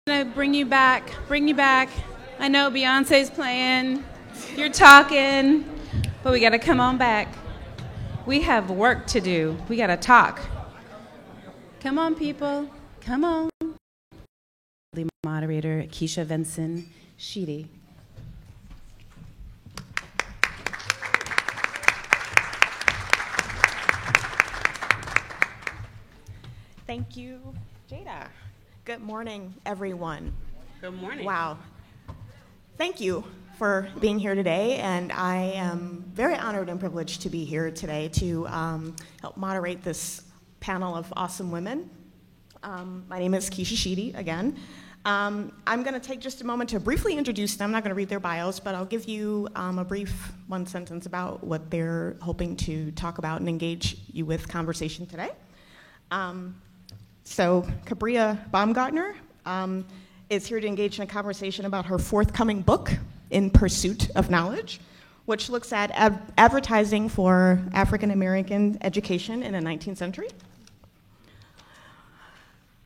gonna bring you back. I know Beyonce's playing, you're talking, but we gotta come on back. We have work to do. We gotta talk. Come on, people. Come on. The moderator, Keisha Vinson Sheedy. Thank you, Jada. Good morning, everyone. Good morning. Wow. Thank you for being here today, and I am very honored and privileged to be here today to help moderate this panel of awesome women. My name is Keisha Sheedy, again. I'm going to take just a moment to briefly introduce them. I'm not going to read their bios, but I'll give you a brief one sentence about what they're hoping to talk about and engage you with conversation today. So Cabria Baumgartner is here to engage in a conversation about her forthcoming book, In Pursuit of Knowledge, which looks at advertising for African American education in the 19th century.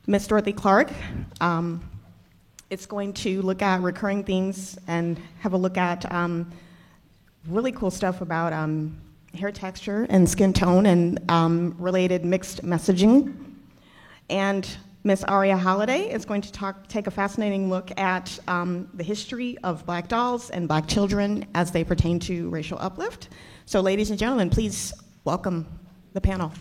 Ms. Dorothy Clark is going to look at recurring themes and have a look at really cool stuff about hair texture and skin tone and related mixed messaging. And Ms. Aria Holliday is going to take a fascinating look at the history of Black dolls and Black children as they pertain to racial uplift. So ladies and gentlemen, please welcome the panel.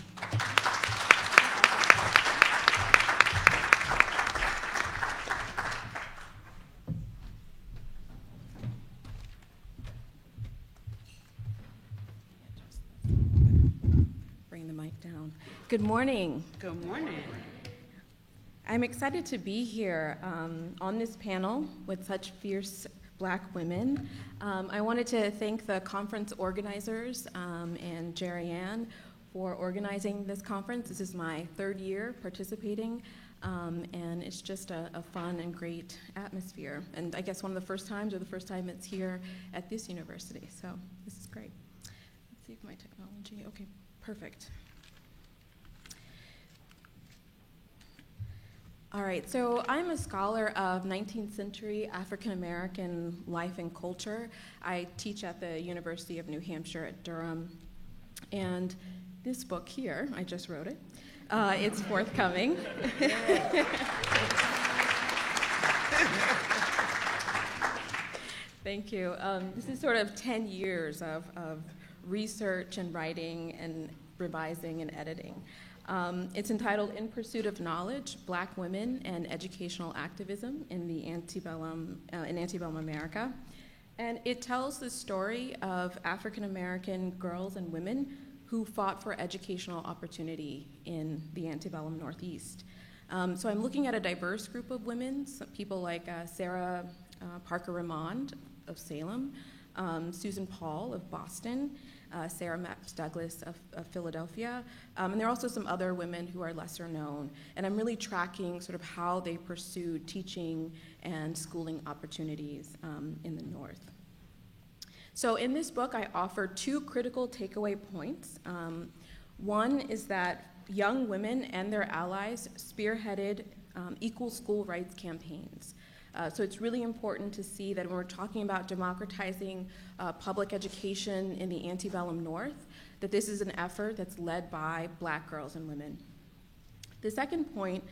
Bring the mic down. Good morning. Good morning. I'm excited to be here on this panel with such fierce Black women. I wanted to thank the conference organizers and Jerry Ann for organizing this conference. This is my third year participating, and it's just a fun and great atmosphere. And I guess one of the first times, or the first time it's here at this university, so this is great. Let's see if my technology, okay, perfect. All right, so I'm a scholar of 19th century African American life and culture. I teach at the University of New Hampshire at Durham. And this book here, I just wrote it, it's forthcoming. Thank you. This is sort of 10 years of research and writing and revising and editing. It's entitled In Pursuit of Knowledge, Black Women and Educational Activism in Antebellum America. And it tells the story of African American girls and women who fought for educational opportunity in the antebellum Northeast. So I'm looking at a diverse group of women, people like Sarah Parker Remond of Salem, Susan Paul of Boston, Sarah Max Douglas of Philadelphia, and there are also some other women who are lesser known. And I'm really tracking sort of how they pursued teaching and schooling opportunities in the North. So in this book, I offer two critical takeaway points. One is that young women and their allies spearheaded equal school rights campaigns. So it's really important to see that when we're talking about democratizing public education in the antebellum North, that this is an effort that's led by Black girls and women. The second point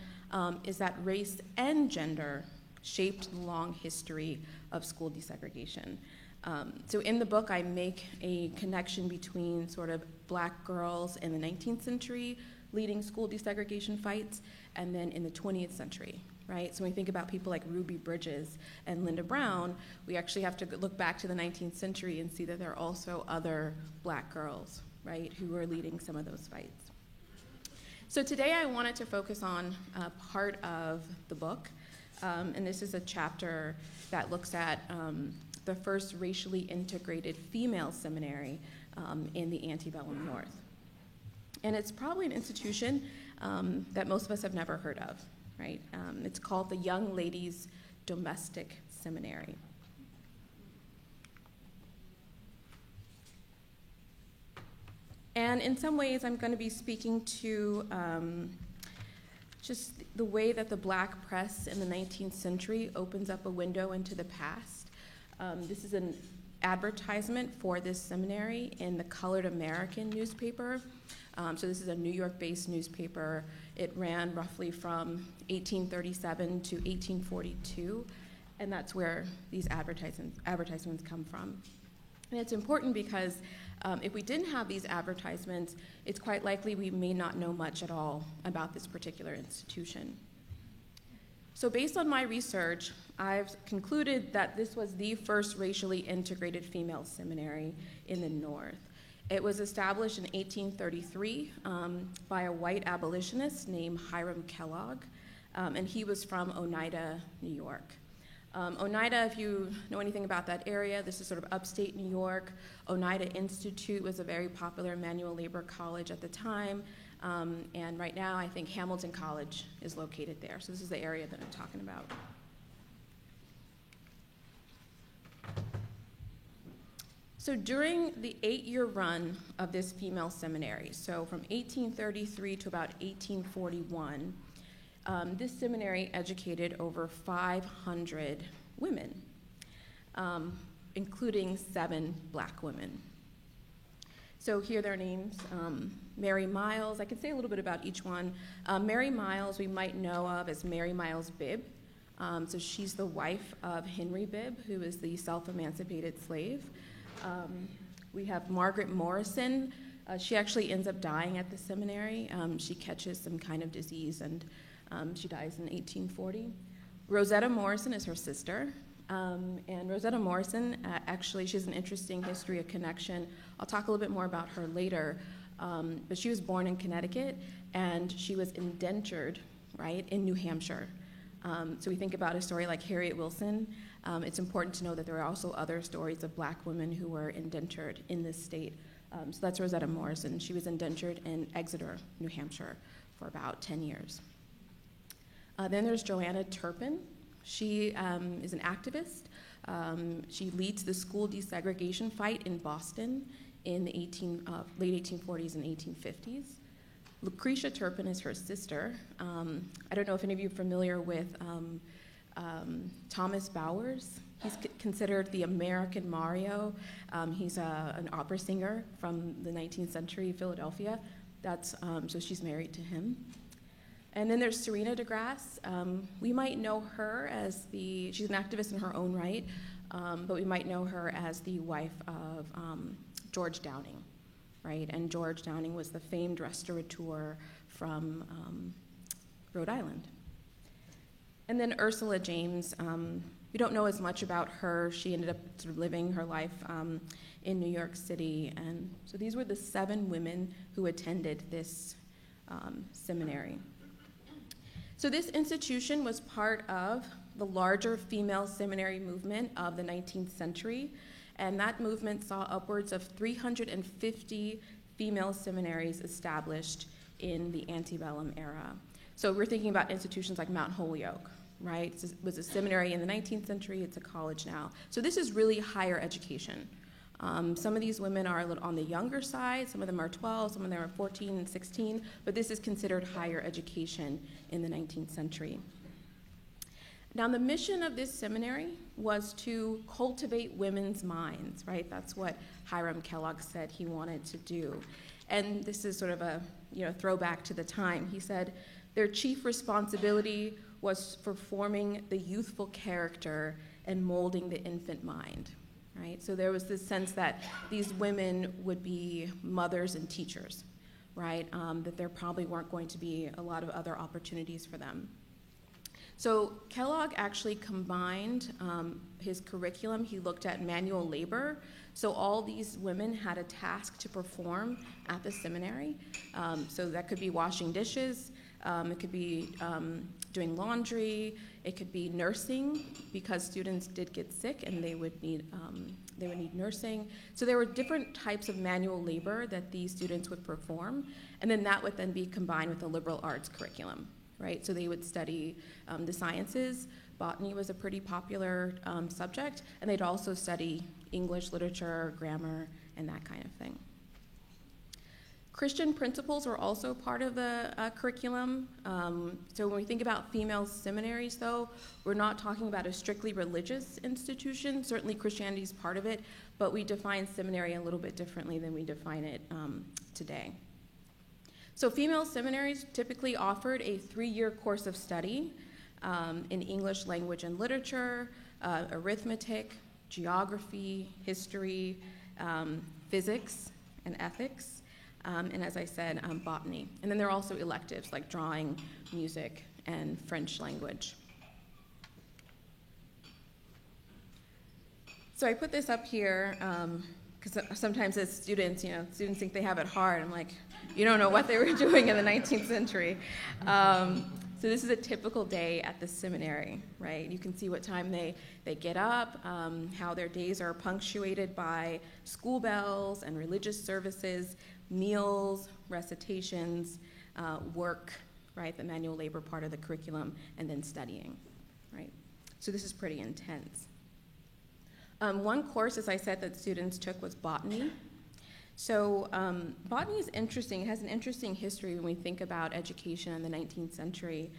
is that race and gender shaped the long history of school desegregation. So in the book, I make a connection between sort of Black girls in the 19th century leading school desegregation fights and then in the 20th century. Right? So when we think about people like Ruby Bridges and Linda Brown, we actually have to look back to the 19th century and see that there are also other Black girls, right, who are leading some of those fights. So today I wanted to focus on part of the book, and this is a chapter that looks at the first racially integrated female seminary in the antebellum North. And it's probably an institution that most of us have never heard of. Right? It's called the Young Ladies Domestic Seminary. And in some ways, I'm going to be speaking to just the way that the black press in the 19th century opens up a window into the past. This is an advertisement for this seminary in the Colored American newspaper. So this is a New York-based newspaper. It ran roughly from 1837 to 1842, and that's where these advertisements come from. And it's important because if we didn't have these advertisements, it's quite likely we may not know much at all about this particular institution. So based on my research, I've concluded that this was the first racially integrated female seminary in the North. It was established in 1833 by a white abolitionist named Hiram Kellogg, and he was from Oneida, New York. Oneida, if you know anything about that area, this is sort of upstate New York. Oneida Institute was a very popular manual labor college at the time, and right now I think Hamilton College is located there. So this is the area that I'm talking about. So during the 8-year run of this female seminary, so from 1833 to about 1841, this seminary educated over 500 women, including 7 black women. So here are their names. Mary Miles, I can say a little bit about each one. Mary Miles we might know of as Mary Miles Bibb. So she's the wife of Henry Bibb, who is the self-emancipated slave. We have Margaret Morrison. She actually ends up dying at the seminary. She catches some kind of disease, and she dies in 1840. Rosetta Morrison is her sister. And Rosetta Morrison, actually, she has an interesting history, a connection. I'll talk a little bit more about her later. But she was born in Connecticut, and she was indentured, right, in New Hampshire. So we think about a story like Harriet Wilson. It's important to know that there are also other stories of black women who were indentured in this state. So that's Rosetta Morrison. She was indentured in Exeter, New Hampshire, for about 10 years. Then there's Joanna Turpin. She is an activist. She leads the school desegregation fight in Boston in the late 1840s and 1850s. Lucretia Turpin is her sister. I don't know if any of you are familiar with Thomas Bowers. He's considered the American Mario. He's an opera singer from the 19th century Philadelphia. So she's married to him. And then there's Serena DeGrasse. We might know her as she's an activist in her own right, but we might know her as the wife of George Downing, right? And George Downing was the famed restaurateur from Rhode Island. And then Ursula James, we don't know as much about her. She ended up sort of living her life in New York City. And so these were the 7 women who attended this seminary. So this institution was part of the larger female seminary movement of the 19th century, and that movement saw upwards of 350 female seminaries established in the antebellum era. So we're thinking about institutions like Mount Holyoke, right? It was a seminary in the 19th century, it's a college now. So this is really higher education. Some of these women are a little on the younger side, some of them are 12, some of them are 14 and 16, but this is considered higher education in the 19th century. Now, the mission of this seminary was to cultivate women's minds, right? That's what Hiram Kellogg said he wanted to do. And this is sort of a throwback to the time. He said their chief responsibility was for forming the youthful character and molding the infant mind. Right? So there was this sense that these women would be mothers and teachers, right? That there probably weren't going to be a lot of other opportunities for them. So Kellogg actually combined his curriculum. He looked at manual labor. So all these women had a task to perform at the seminary. So that could be washing dishes. It could be doing laundry. It could be nursing, because students did get sick and they would need nursing. So there were different types of manual labor that these students would perform, and then that would then be combined with a liberal arts curriculum, right? So they would study the sciences. Botany was a pretty popular subject, and they'd also study English literature, grammar, and that kind of thing. Christian principles were also part of the curriculum. So when we think about female seminaries, though, we're not talking about a strictly religious institution. Certainly Christianity is part of it, but we define seminary a little bit differently than we define it today. So female seminaries typically offered a 3-year course of study in English language and literature, arithmetic, geography, history, physics, and ethics. And as I said, botany. And then there are also electives like drawing, music, and French language. So I put this up here because sometimes as students, students think they have it hard. I'm like, you don't know what they were doing in the 19th century. So this is a typical day at the seminary, right? You can see what time they get up, how their days are punctuated by school bells and religious services, meals, recitations, work, right, the manual labor part of the curriculum, and then studying, right? So this is pretty intense. One course, as I said, that students took was botany. So botany is interesting. It has an interesting history when we think about education in the 19th century.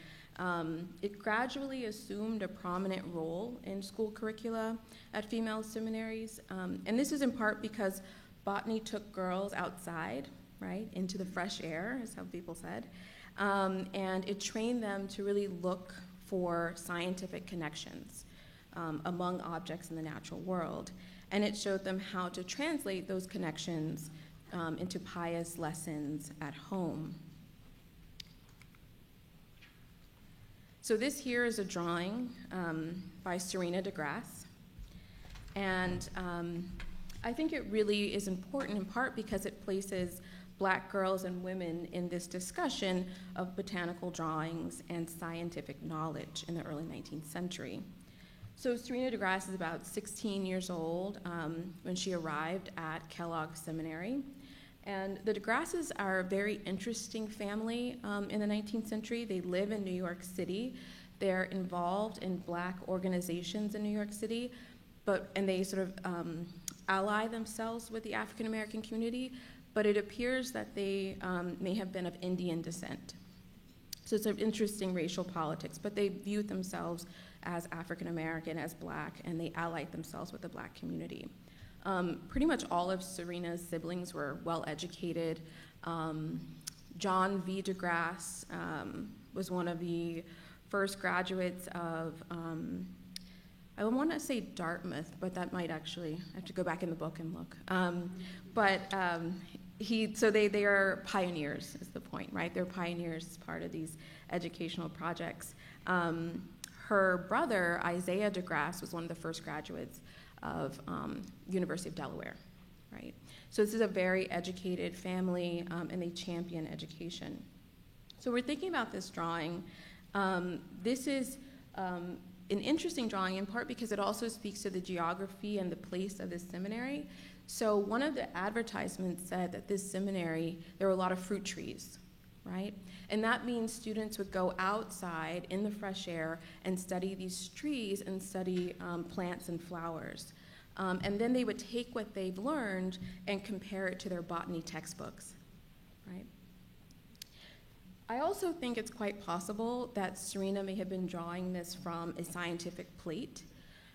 It gradually assumed a prominent role in school curricula at female seminaries. And this is in part because botany took girls outside, right, into the fresh air, is how people said. And it trained them to really look for scientific connections among objects in the natural world. And it showed them how to translate those connections into pious lessons at home. So this here is a drawing by Serena DeGrasse. And I think it really is important in part because it places Black girls and women in this discussion of botanical drawings and scientific knowledge in the early 19th century. So Serena DeGrasse is about 16 years old when she arrived at Kellogg Seminary. And the DeGrasses are a very interesting family in the 19th century. They live in New York City. They're involved in Black organizations in New York City, and they sort of ally themselves with the African American community, but it appears that they may have been of Indian descent. So it's an interesting racial politics, but they viewed themselves as African American, as Black, and they allied themselves with the Black community. Pretty much all of Serena's siblings were well educated. John V. DeGrasse was one of the first graduates of, I want to say Dartmouth, but that might actually, I have to go back in the book and look. So they are pioneers, is the point, right? They're pioneers as part of these educational projects. Her brother, Isaiah DeGrasse, was one of the first graduates of University of Delaware, right? So this is a very educated family, and they champion education. So we're thinking about this drawing. This is an interesting drawing in part because it also speaks to the geography and the place of this seminary. So one of the advertisements said that this seminary, there were a lot of fruit trees, right? And that means students would go outside in the fresh air and study these trees and study plants and flowers. And then they would take what they've learned and compare it to their botany textbooks, right? I also think it's quite possible that Serena may have been drawing this from a scientific plate.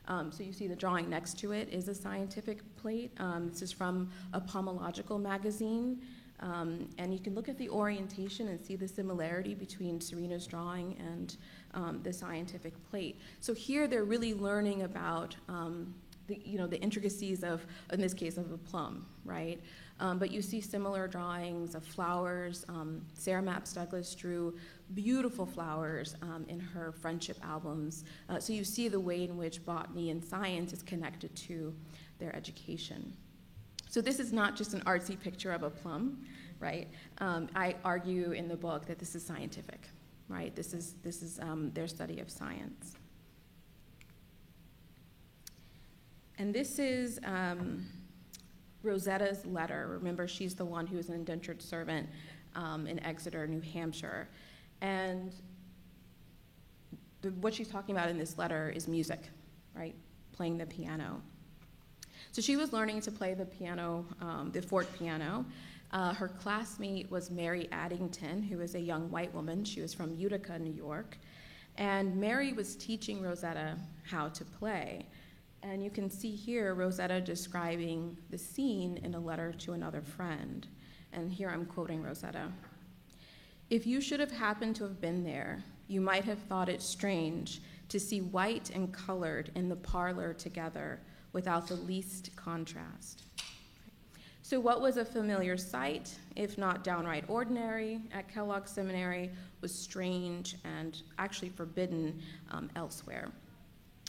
So you see the drawing next to it is a scientific plate. This is from a pomological magazine. And you can look at the orientation and see the similarity between Serena's drawing and the scientific plate. So here they're really learning about the intricacies of, in this case, of a plum, right? But you see similar drawings of flowers. Sarah Mapps Douglas drew beautiful flowers in her friendship albums. So you see the way in which botany and science is connected to their education. So this is not just an artsy picture of a plum, right? I argue in the book that this is scientific, right? This is their study of science. And this is Rosetta's letter. Remember, she's the one who was an indentured servant in Exeter, New Hampshire. And what she's talking about in this letter is music, right? Playing the piano. So she was learning to play the piano, the forte piano, Her classmate was Mary Addington, who was a young white woman. She was from Utica, New York. And Mary was teaching Rosetta how to play. And you can see here Rosetta describing the scene in a letter to another friend. And here I'm quoting Rosetta. "If you should have happened to have been there, you might have thought it strange to see white and colored in the parlor together without the least contrast." So what was a familiar sight, if not downright ordinary, at Kellogg Seminary was strange and actually forbidden elsewhere.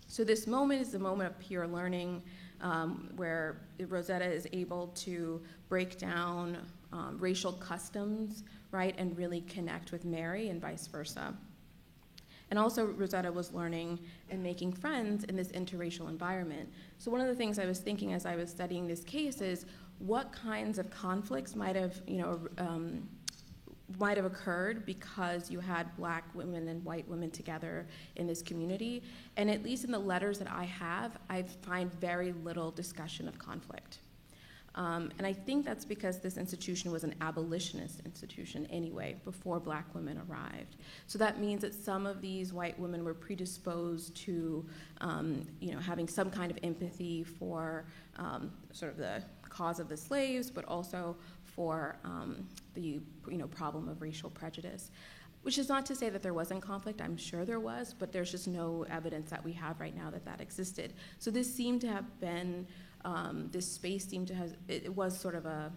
So this moment is a moment of pure learning where Rosetta is able to break down racial customs, right, and really connect with Mary and vice versa. And also Rosetta was learning and making friends in this interracial environment. So one of the things I was thinking as I was studying this case is what kinds of conflicts might have occurred because you had black women and white women together in this community. And at least in the letters that I have, I find very little discussion of conflict. And I think that's because this institution was an abolitionist institution anyway, before black women arrived. So that means that some of these white women were predisposed to having some kind of empathy for sort of the cause of the slaves, but also for the problem of racial prejudice. Which is not to say that there wasn't conflict. I'm sure there was, but there's just no evidence that we have right now that that existed. So this seemed to have been, this space seemed to have, it was sort of a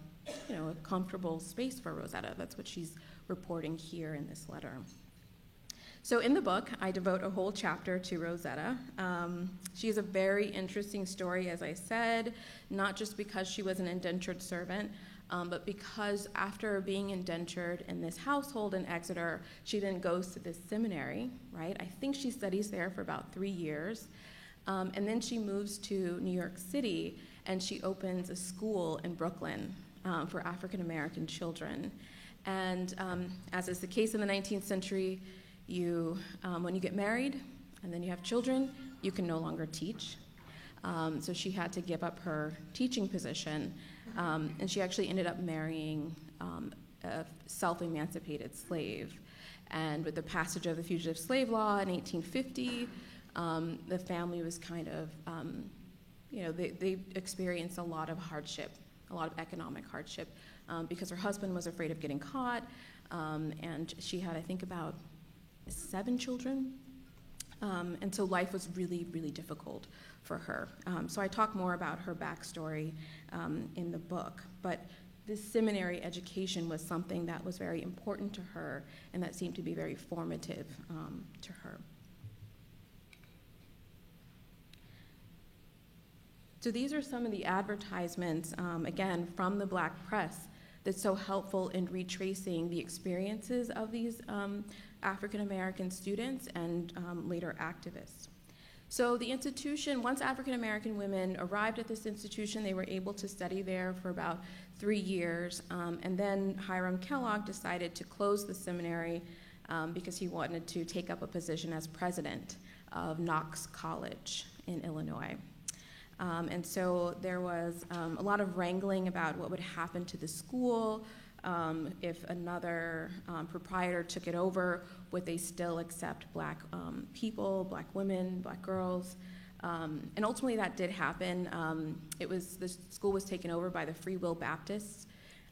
comfortable space for Rosetta. That's what she's reporting here in this letter. So in the book, I devote a whole chapter to Rosetta. She has a very interesting story, as I said, not just because she was an indentured servant, but because after being indentured in this household in Exeter, she then goes to this seminary, right? I think she studies there for about 3 years. And then she moves to New York City, and she opens a school in Brooklyn for African American children. And as is the case in the 19th century, when you get married and then you have children, you can no longer teach. So she had to give up her teaching position, and she actually ended up marrying a self-emancipated slave. And with the passage of the Fugitive Slave Law in 1850, the family was kind of, they experienced a lot of hardship, a lot of economic hardship, because her husband was afraid of getting caught, and she had, I think, about 7 children. And so life was really, really difficult for her. So I talk more about her backstory in the book. But this seminary education was something that was very important to her and that seemed to be very formative to her. So these are some of the advertisements, again, from the Black press that's so helpful in retracing the experiences of these African American students and later activists. So the institution, once African American women arrived at this institution, they were able to study there for about 3 years, and then Hiram Kellogg decided to close the seminary because he wanted to take up a position as president of Knox College in Illinois. And so there was a lot of wrangling about what would happen to the school. If another proprietor took it over, would they still accept black people, black women, black girls? And ultimately that did happen. The school was taken over by the Free Will Baptists,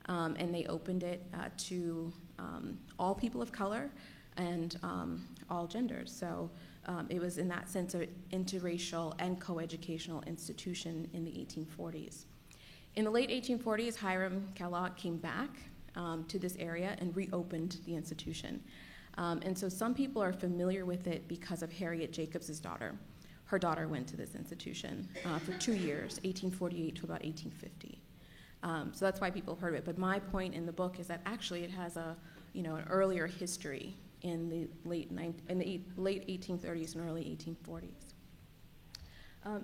and they opened it to all people of color and all genders. So it was in that sense an interracial and coeducational institution in the 1840s. In the late 1840s, Hiram Kellogg came back to this area and reopened the institution. And so some people are familiar with it because of Harriet Jacobs' daughter. Her daughter went to this institution for 2 years, 1848 to about 1850. So that's why people have heard of it. But my point in the book is that actually it has an earlier history in the late 1830s and early 1840s.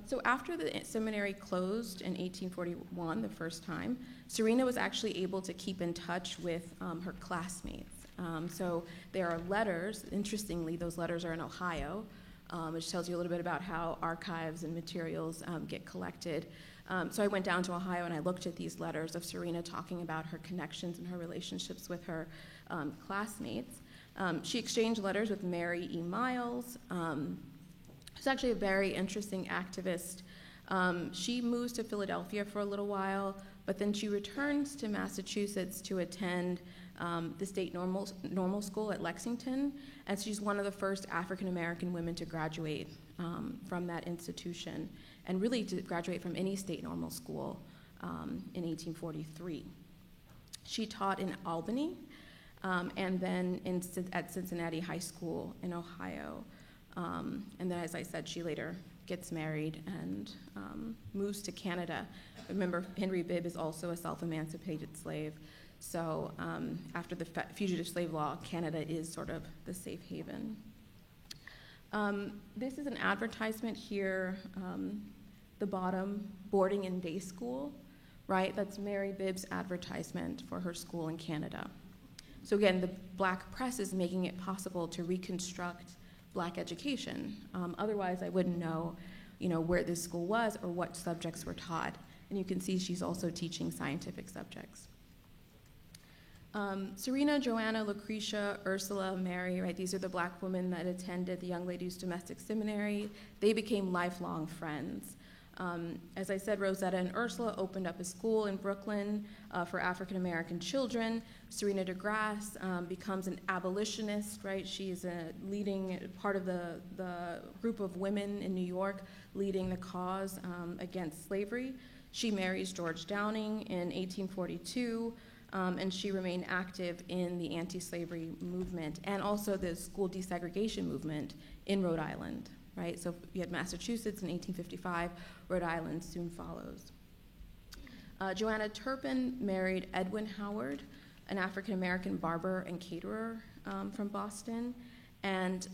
So after the seminary closed in 1841, the first time, Serena was actually able to keep in touch with her classmates. So there are letters. Interestingly, those letters are in Ohio, which tells you a little bit about how archives and materials get collected. So I went down to Ohio and I looked at these letters of Serena talking about her connections and her relationships with her classmates. She exchanged letters with Mary E. Miles, who's actually a very interesting activist. She moves to Philadelphia for a little while, but then she returns to Massachusetts to attend the state normal school at Lexington, and she's one of the first African-American women to graduate from that institution, and really to graduate from any state normal school in 1843. She taught in Albany, and then at Cincinnati High School in Ohio. And then, as I said, she later gets married and moves to Canada. Remember, Henry Bibb is also a self-emancipated slave. So after the fugitive slave law, Canada is sort of the safe haven. This is an advertisement here, the bottom, boarding and day school, right? That's Mary Bibb's advertisement for her school in Canada. So again, the black press is making it possible to reconstruct black education. Otherwise, I wouldn't know, where this school was or what subjects were taught. And you can see she's also teaching scientific subjects. Serena, Joanna, Lucretia, Ursula, Mary, right? These are the black women that attended the Young Ladies Domestic Seminary. They became lifelong friends. As I said, Rosetta and Ursula opened up a school in Brooklyn for African American children. Serena DeGrasse becomes an abolitionist, right? She's a leading part of the group of women in New York leading the cause against slavery. She marries George Downing in 1842. And she remained active in the anti-slavery movement and also the school desegregation movement in Rhode Island, right? So you had Massachusetts in 1855, Rhode Island soon follows. Joanna Turpin married Edwin Howard, an African-American barber and caterer from Boston. And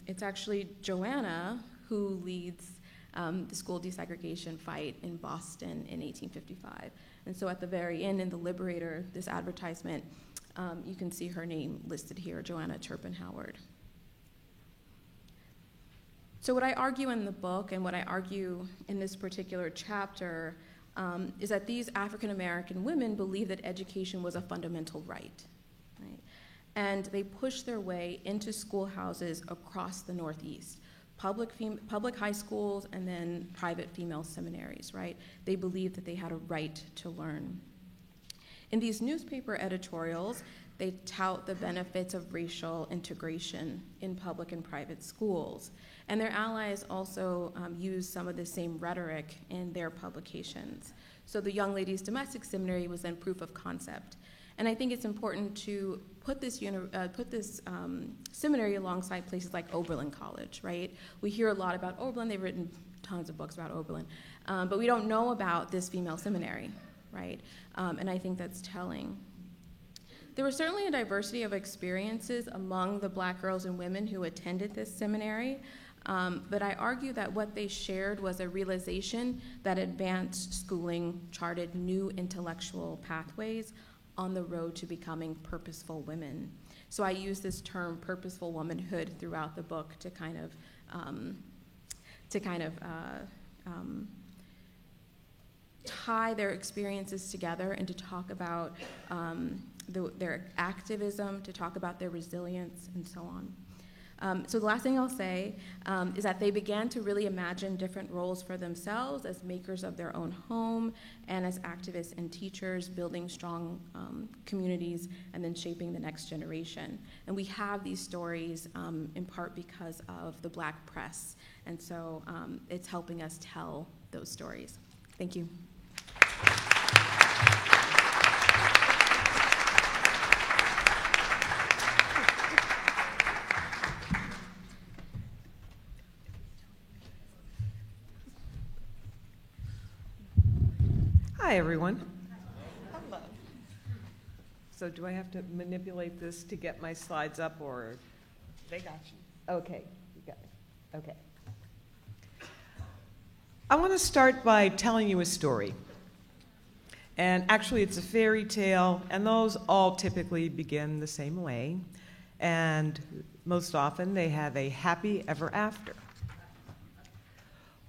it's actually Joanna who leads the school desegregation fight in Boston in 1855. And so at the very end in the Liberator, this advertisement, you can see her name listed here, Joanna Turpin Howard. So what I argue in the book and what I argue in this particular chapter is that these African American women believe that education was a fundamental right? And they pushed their way into schoolhouses across the Northeast. Public high schools and then private female seminaries, right? They believed that they had a right to learn. In these newspaper editorials, they tout the benefits of racial integration in public and private schools. And their allies also use some of the same rhetoric in their publications. So the Young Ladies Domestic Seminary was then proof of concept. And I think it's important to put this seminary alongside places like Oberlin College, right? We hear a lot about Oberlin. They've written tons of books about Oberlin. But we don't know about this female seminary, right? And I think that's telling. There was certainly a diversity of experiences among the black girls and women who attended this seminary. But I argue that what they shared was a realization that advanced schooling charted new intellectual pathways on the road to becoming purposeful women. So I use this term purposeful womanhood throughout the book to kind of tie their experiences together and to talk about their activism, to talk about their resilience, and so on. So the last thing I'll say is that they began to really imagine different roles for themselves as makers of their own home and as activists and teachers, building strong communities and then shaping the next generation. And we have these stories in part because of the black press. And so it's helping us tell those stories. Thank you. Hi, everyone. Hello. So do I have to manipulate this to get my slides up, or? They got you. Okay, you got it. Okay. I want to start by telling you a story. And actually, it's a fairy tale, and those all typically begin the same way. And most often, they have a happy ever after.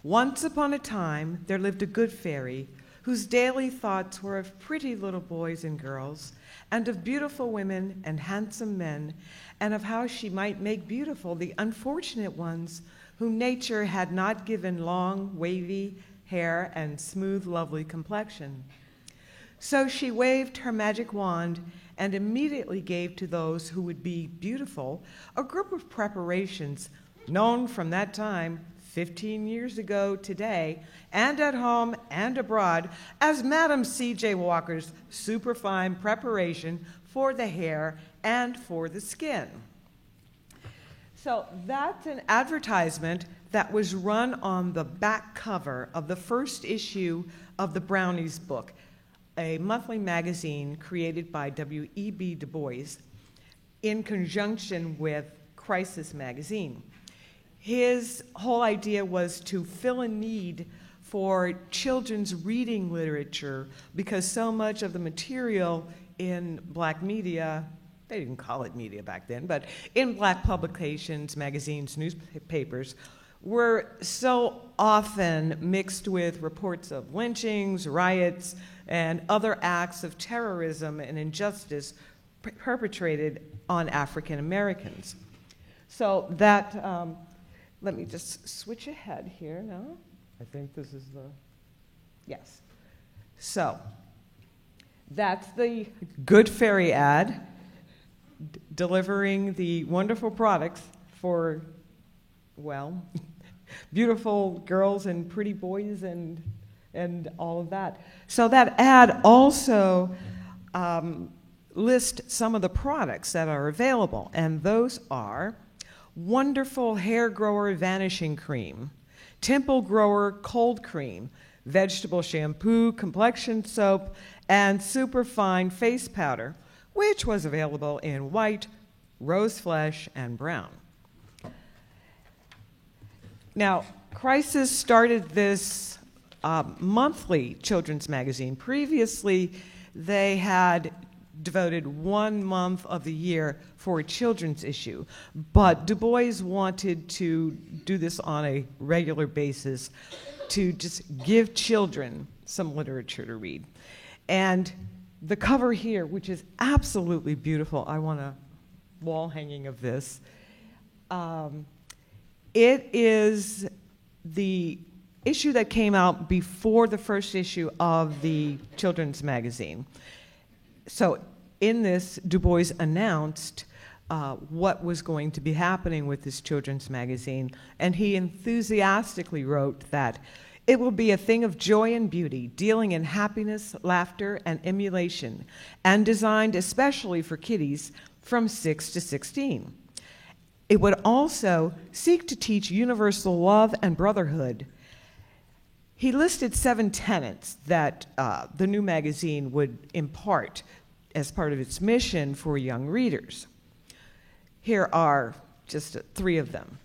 Once upon a time, there lived a good fairy whose daily thoughts were of pretty little boys and girls, and of beautiful women and handsome men, and of how she might make beautiful the unfortunate ones whom nature had not given long, wavy hair and smooth, lovely complexion. So she waved her magic wand and immediately gave to those who would be beautiful a group of preparations known from that time, 15 years ago today, and at home and abroad, as Madam C.J. Walker's superfine preparation for the hair and for the skin. So that's an advertisement that was run on the back cover of the first issue of the Brownies book, a monthly magazine created by W.E.B. Du Bois in conjunction with Crisis magazine. His whole idea was to fill a need for children's reading literature because so much of the material in black media, they didn't call it media back then, but in black publications, magazines, newspapers, were so often mixed with reports of lynchings, riots, and other acts of terrorism and injustice perpetrated on African Americans. So that, let me just switch ahead here now. I think this is the, yes. So that's the Good Fairy ad delivering the wonderful products for, well, beautiful girls and pretty boys and all of that. So that ad also lists some of the products that are available, and those are Wonderful Hair Grower Vanishing Cream, Temple Grower Cold Cream, Vegetable Shampoo, Complexion Soap, and Superfine Face Powder, which was available in white, rose flesh, and brown. Now, Crisis started this monthly children's magazine. Previously, they had devoted 1 month of the year for a children's issue, but Du Bois wanted to do this on a regular basis to just give children some literature to read. And the cover here, which is absolutely beautiful, I want a wall hanging of this. It is the issue that came out before the first issue of the children's magazine. So in this, Du Bois announced what was going to be happening with this children's magazine, and he enthusiastically wrote that it will be a thing of joy and beauty, dealing in happiness, laughter, and emulation, and designed especially for kiddies from 6 to 16. It would also seek to teach universal love and brotherhood. He listed 7 tenets that the new magazine would impart as part of its mission for young readers. Here are just 3 of them.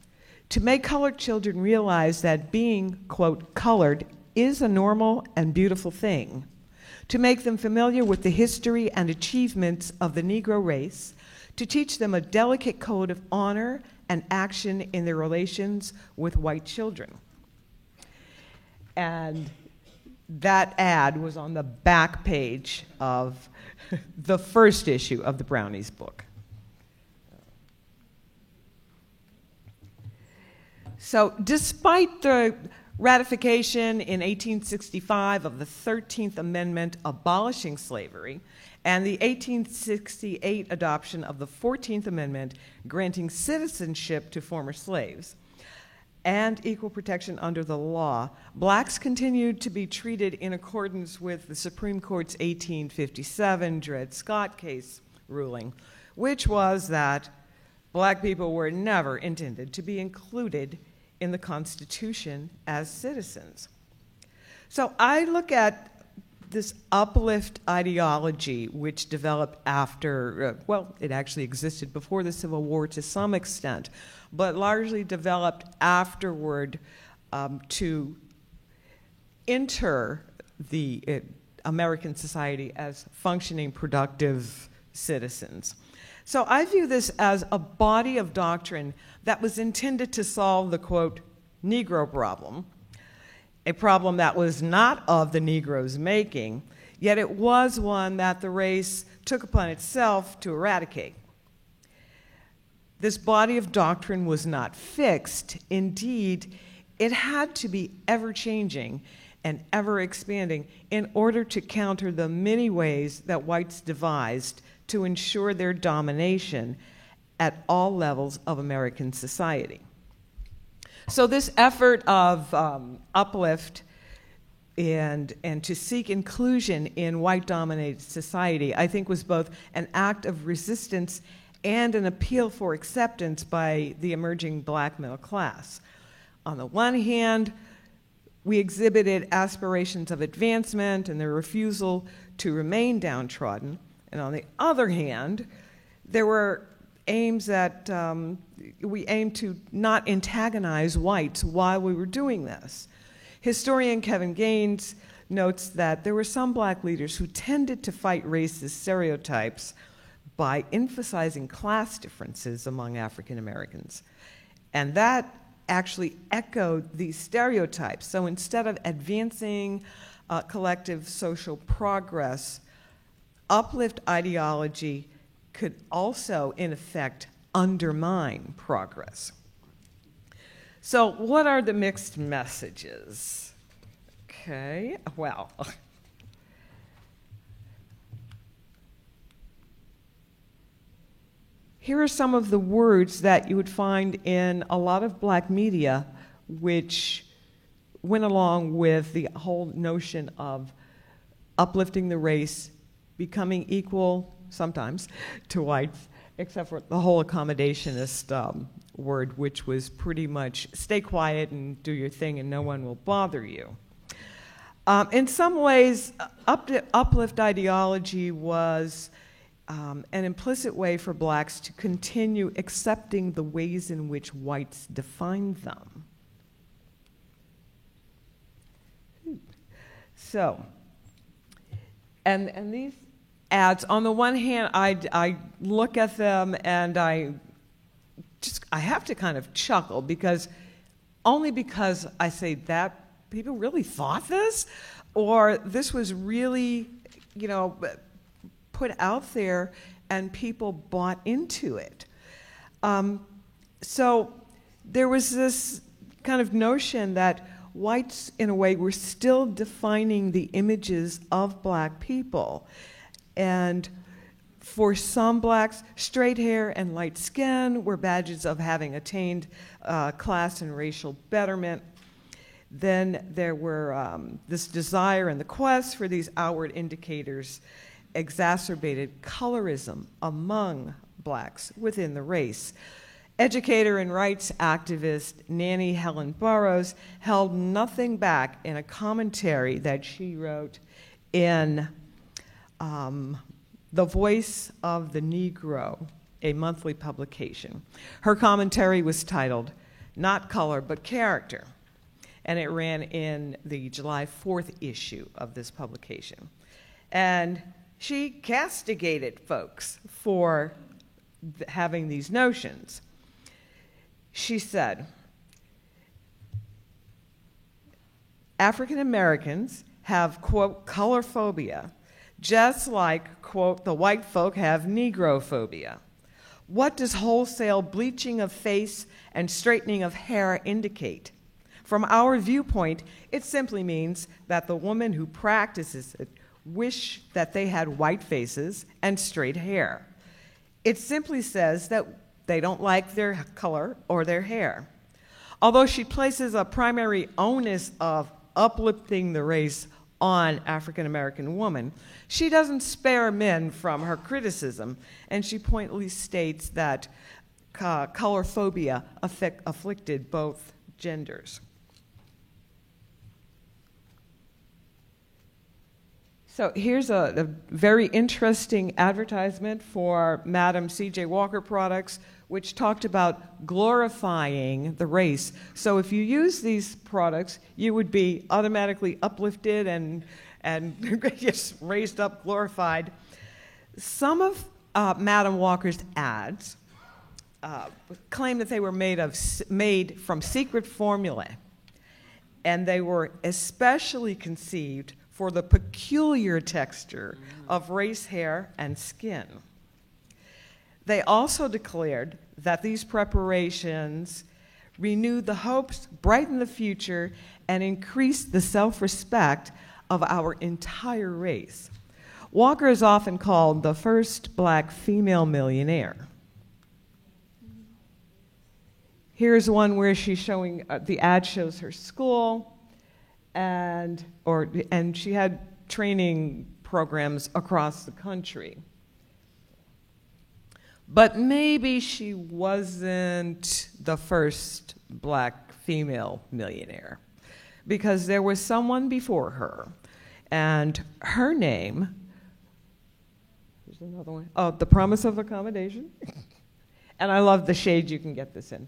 To make colored children realize that being, quote, colored is a normal and beautiful thing. To make them familiar with the history and achievements of the Negro race. To teach them a delicate code of honor and action in their relations with white children. And that ad was on the back page of the first issue of the Brownies book. So despite the ratification in 1865 of the 13th Amendment abolishing slavery and the 1868 adoption of the 14th Amendment granting citizenship to former slaves and equal protection under the law, blacks continued to be treated in accordance with the Supreme Court's 1857 Dred Scott case ruling, which was that black people were never intended to be included in the Constitution as citizens. So I look at this uplift ideology, which developed after, well, it actually existed before the Civil War to some extent, but largely developed afterward to enter the American society as functioning, productive citizens. So I view this as a body of doctrine that was intended to solve the, quote, Negro problem, a problem that was not of the Negroes' making, yet it was one that the race took upon itself to eradicate. This body of doctrine was not fixed. Indeed, it had to be ever-changing and ever-expanding in order to counter the many ways that whites devised to ensure their domination at all levels of American society. So this effort of uplift and to seek inclusion in white-dominated society, I think, was both an act of resistance and an appeal for acceptance by the emerging black middle class. On the one hand, we exhibited aspirations of advancement and their refusal to remain downtrodden. And on the other hand, there were aims that we aimed to not antagonize whites while we were doing this. Historian Kevin Gaines notes that there were some black leaders who tended to fight racist stereotypes by emphasizing class differences among African Americans. And that actually echoed these stereotypes. So instead of advancing collective social progress, uplift ideology could also, in effect, undermine progress. So what are the mixed messages? Okay, well, here are some of the words that you would find in a lot of black media which went along with the whole notion of uplifting the race, becoming equal sometimes to whites, except for the whole accommodationist word, which was pretty much stay quiet and do your thing and no one will bother you. In some ways, uplift ideology was an implicit way for blacks to continue accepting the ways in which whites defined them. So, and these ads, on the one hand, I look at them and I have to kind of chuckle because I say that people really thought this, or this was really, put out there and people bought into it. So there was this kind of notion that whites, in a way, were still defining the images of black people. And for some blacks, straight hair and light skin were badges of having attained class and racial betterment. Then there were this desire and the quest for these outward indicators exacerbated colorism among blacks within the race. Educator and rights activist Nannie Helen Burroughs held nothing back in a commentary that she wrote in The Voice of the Negro, a monthly publication. Her commentary was titled, Not Color, But Character, and it ran in the July 4th issue of this publication. And she castigated folks for having these notions. She said, African Americans have, quote, color phobia, just like, quote, the white folk have negrophobia. What does wholesale bleaching of face and straightening of hair indicate? From our viewpoint, it simply means that the woman who practices it wish that they had white faces and straight hair. It simply says that they don't like their color or their hair. Although she places a primary onus of uplifting the race on African American women, she doesn't spare men from her criticism, and she pointedly states that color phobia afflicted both genders. So here's a very interesting advertisement for Madam C.J. Walker products, which talked about glorifying the race. So if you use these products, you would be automatically uplifted and just raised up, glorified. Some of Madam Walker's ads claim that they were made from secret formulae. and they were especially conceived for the peculiar texture of race hair and skin. They also declared that these preparations renewed the hopes, brightened the future, and increased the self-respect of our entire race. Walker is often called the first black female millionaire. Here's one where she's showing, the ad shows her school, and she had training programs across the country. But maybe she wasn't the first black female millionaire, because there was someone before her, and her name, here's another one, oh, The Promise of Accommodation. And I love the shade you can get this in.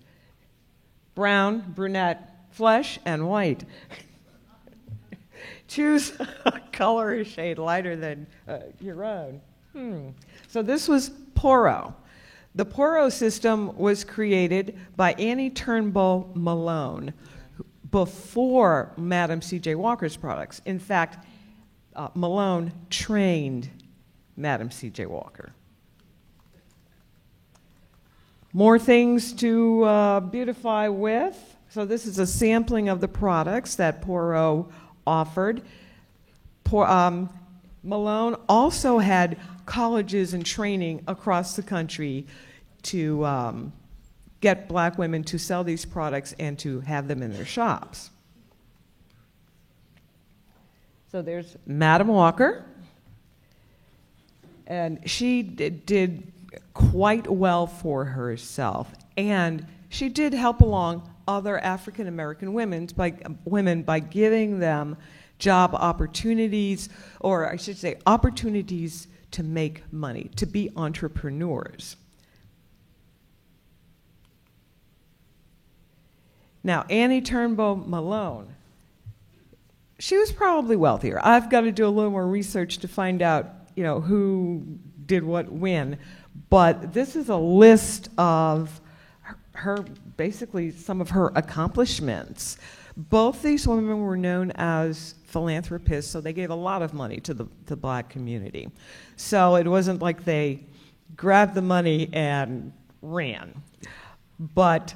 Brown, brunette, flesh, and white. Choose a color or shade lighter than your own. So this was Poro. The Poro system was created by Annie Turnbull Malone before Madam C.J. Walker's products. In fact, Malone trained Madam C.J. Walker. More things to beautify with. So this is a sampling of the products that Poro offered. Malone also had colleges and training across the country to get black women to sell these products and to have them in their shops. So there's Madam Walker, and she did quite well for herself, and she did help along other African American women by giving them job opportunities, or I should say opportunities to make money, to be entrepreneurs. Now, Annie Turnbull Malone, she was probably wealthier. I've got to do a little more research to find out, who did what when, but this is a list of her basically some of her accomplishments. Both these women were known as philanthropists, so they gave a lot of money to the black community. So it wasn't like they grabbed the money and ran. But,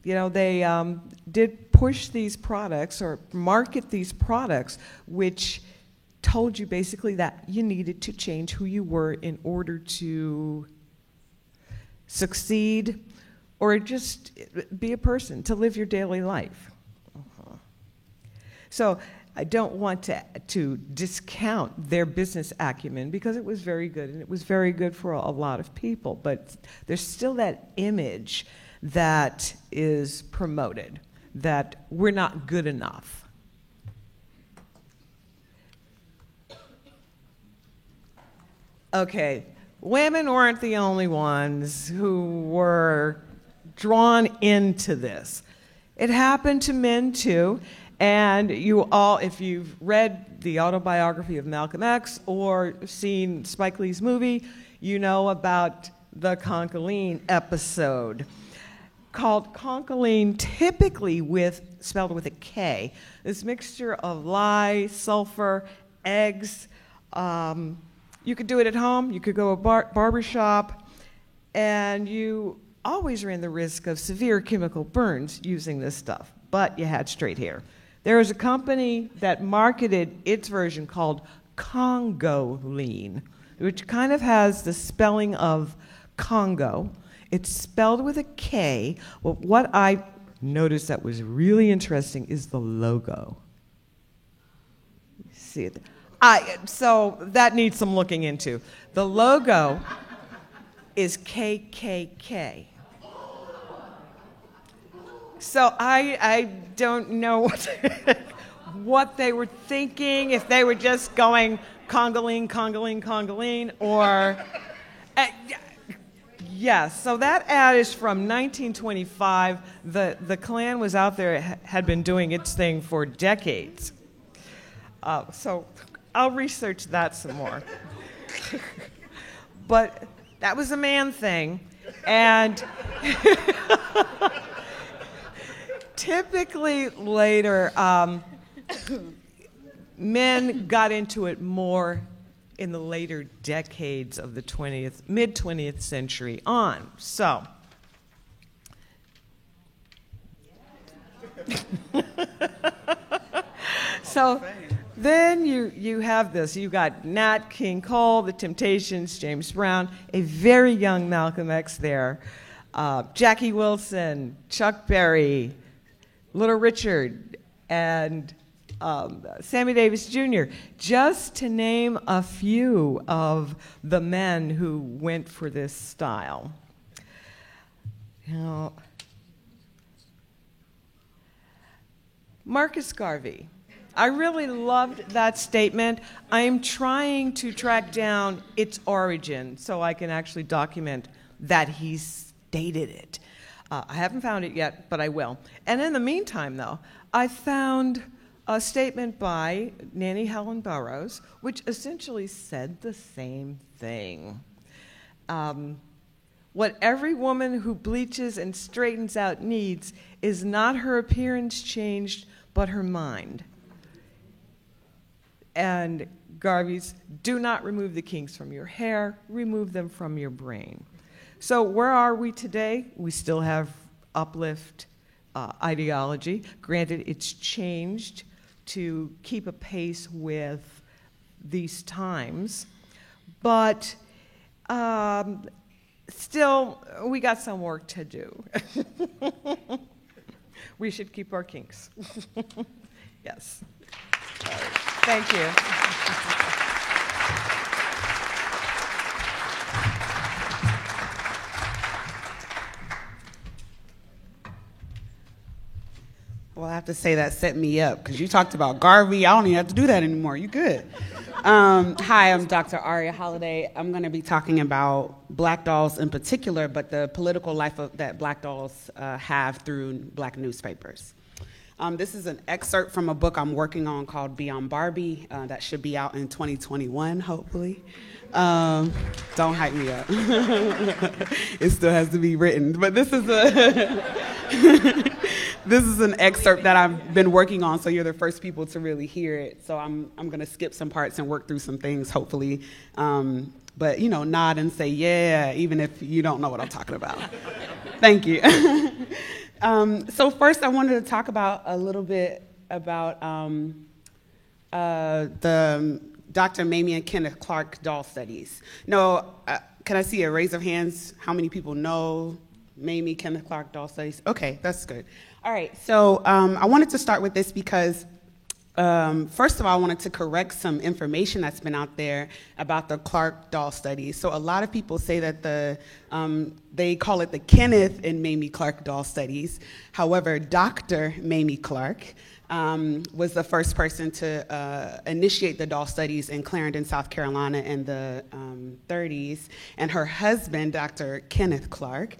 they did push these products or market these products, which told you basically that you needed to change who you were in order to succeed or just be a person, to live your daily life. So I don't want to discount their business acumen, because it was very good, and it was very good for a lot of people, but there's still that image that is promoted, that we're not good enough. Okay, women weren't the only ones who were drawn into this. It happened to men too. And you all, if you've read the autobiography of Malcolm X or seen Spike Lee's movie, you know about the Concholine episode. Called Concholine, typically spelled with a K. This mixture of lye, sulfur, eggs. You could do it at home, you could go to a barbershop, and you always ran the risk of severe chemical burns using this stuff, but you had straight hair. There was a company that marketed its version called Congoline, which kind of has the spelling of Congo. It's spelled with a K. Well, what I noticed that was really interesting is the logo. See it? So that needs some looking into. The logo is KKK. So I don't know what they were thinking, if they were just going Congoline, Congoline, Congoline, or... yes, so that ad is from 1925. The Klan was out there, had been doing its thing for decades. So I'll research that some more. But that was a man thing. And... typically later, men got into it more in the later decades of the mid-20th century on. So, then you have this. You got Nat King Cole, The Temptations, James Brown, a very young Malcolm X there, Jackie Wilson, Chuck Berry, Little Richard, and Sammy Davis Jr., just to name a few of the men who went for this style. Now, Marcus Garvey. I really loved that statement. I am trying to track down its origin so I can actually document that he stated it. I haven't found it yet, but I will. And in the meantime, though, I found a statement by Nannie Helen Burroughs, which essentially said the same thing. What every woman who bleaches and straightens out needs is not her appearance changed, but her mind. And Garvey's, do not remove the kinks from your hair, remove them from your brain. So where are we today? We still have uplift ideology. Granted, it's changed to keep a pace with these times, but still, we got some work to do. We should keep our kinks. Yes. Thank you. Well, I have to say that set me up because you talked about Garvey. I don't even have to do that anymore. You good. Hi, I'm Dr. Aria Holiday. I'm going to be talking about black dolls in particular, but the political life that black dolls have through black newspapers. This is an excerpt from a book I'm working on called Beyond Barbie that should be out in 2021, hopefully. Don't hype me up. It still has to be written. But this is an excerpt that I've been working on, so you're the first people to really hear it. So I'm going to skip some parts and work through some things, hopefully. But, nod and say, yeah, even if you don't know what I'm talking about. Thank you. So first, I wanted to talk about a little bit about the Dr. Mamie and Kenneth Clark doll studies. No, can I see a raise of hands? How many people know Mamie Kenneth Clark doll studies? Okay, that's good. All right, so I wanted to start with this because first of all, I wanted to correct some information that's been out there about the Clark doll studies. So a lot of people say that they call it the Kenneth and Mamie Clark doll studies. However, Dr. Mamie Clark was the first person to initiate the doll studies in Clarendon, South Carolina in the 30s. And her husband, Dr. Kenneth Clark,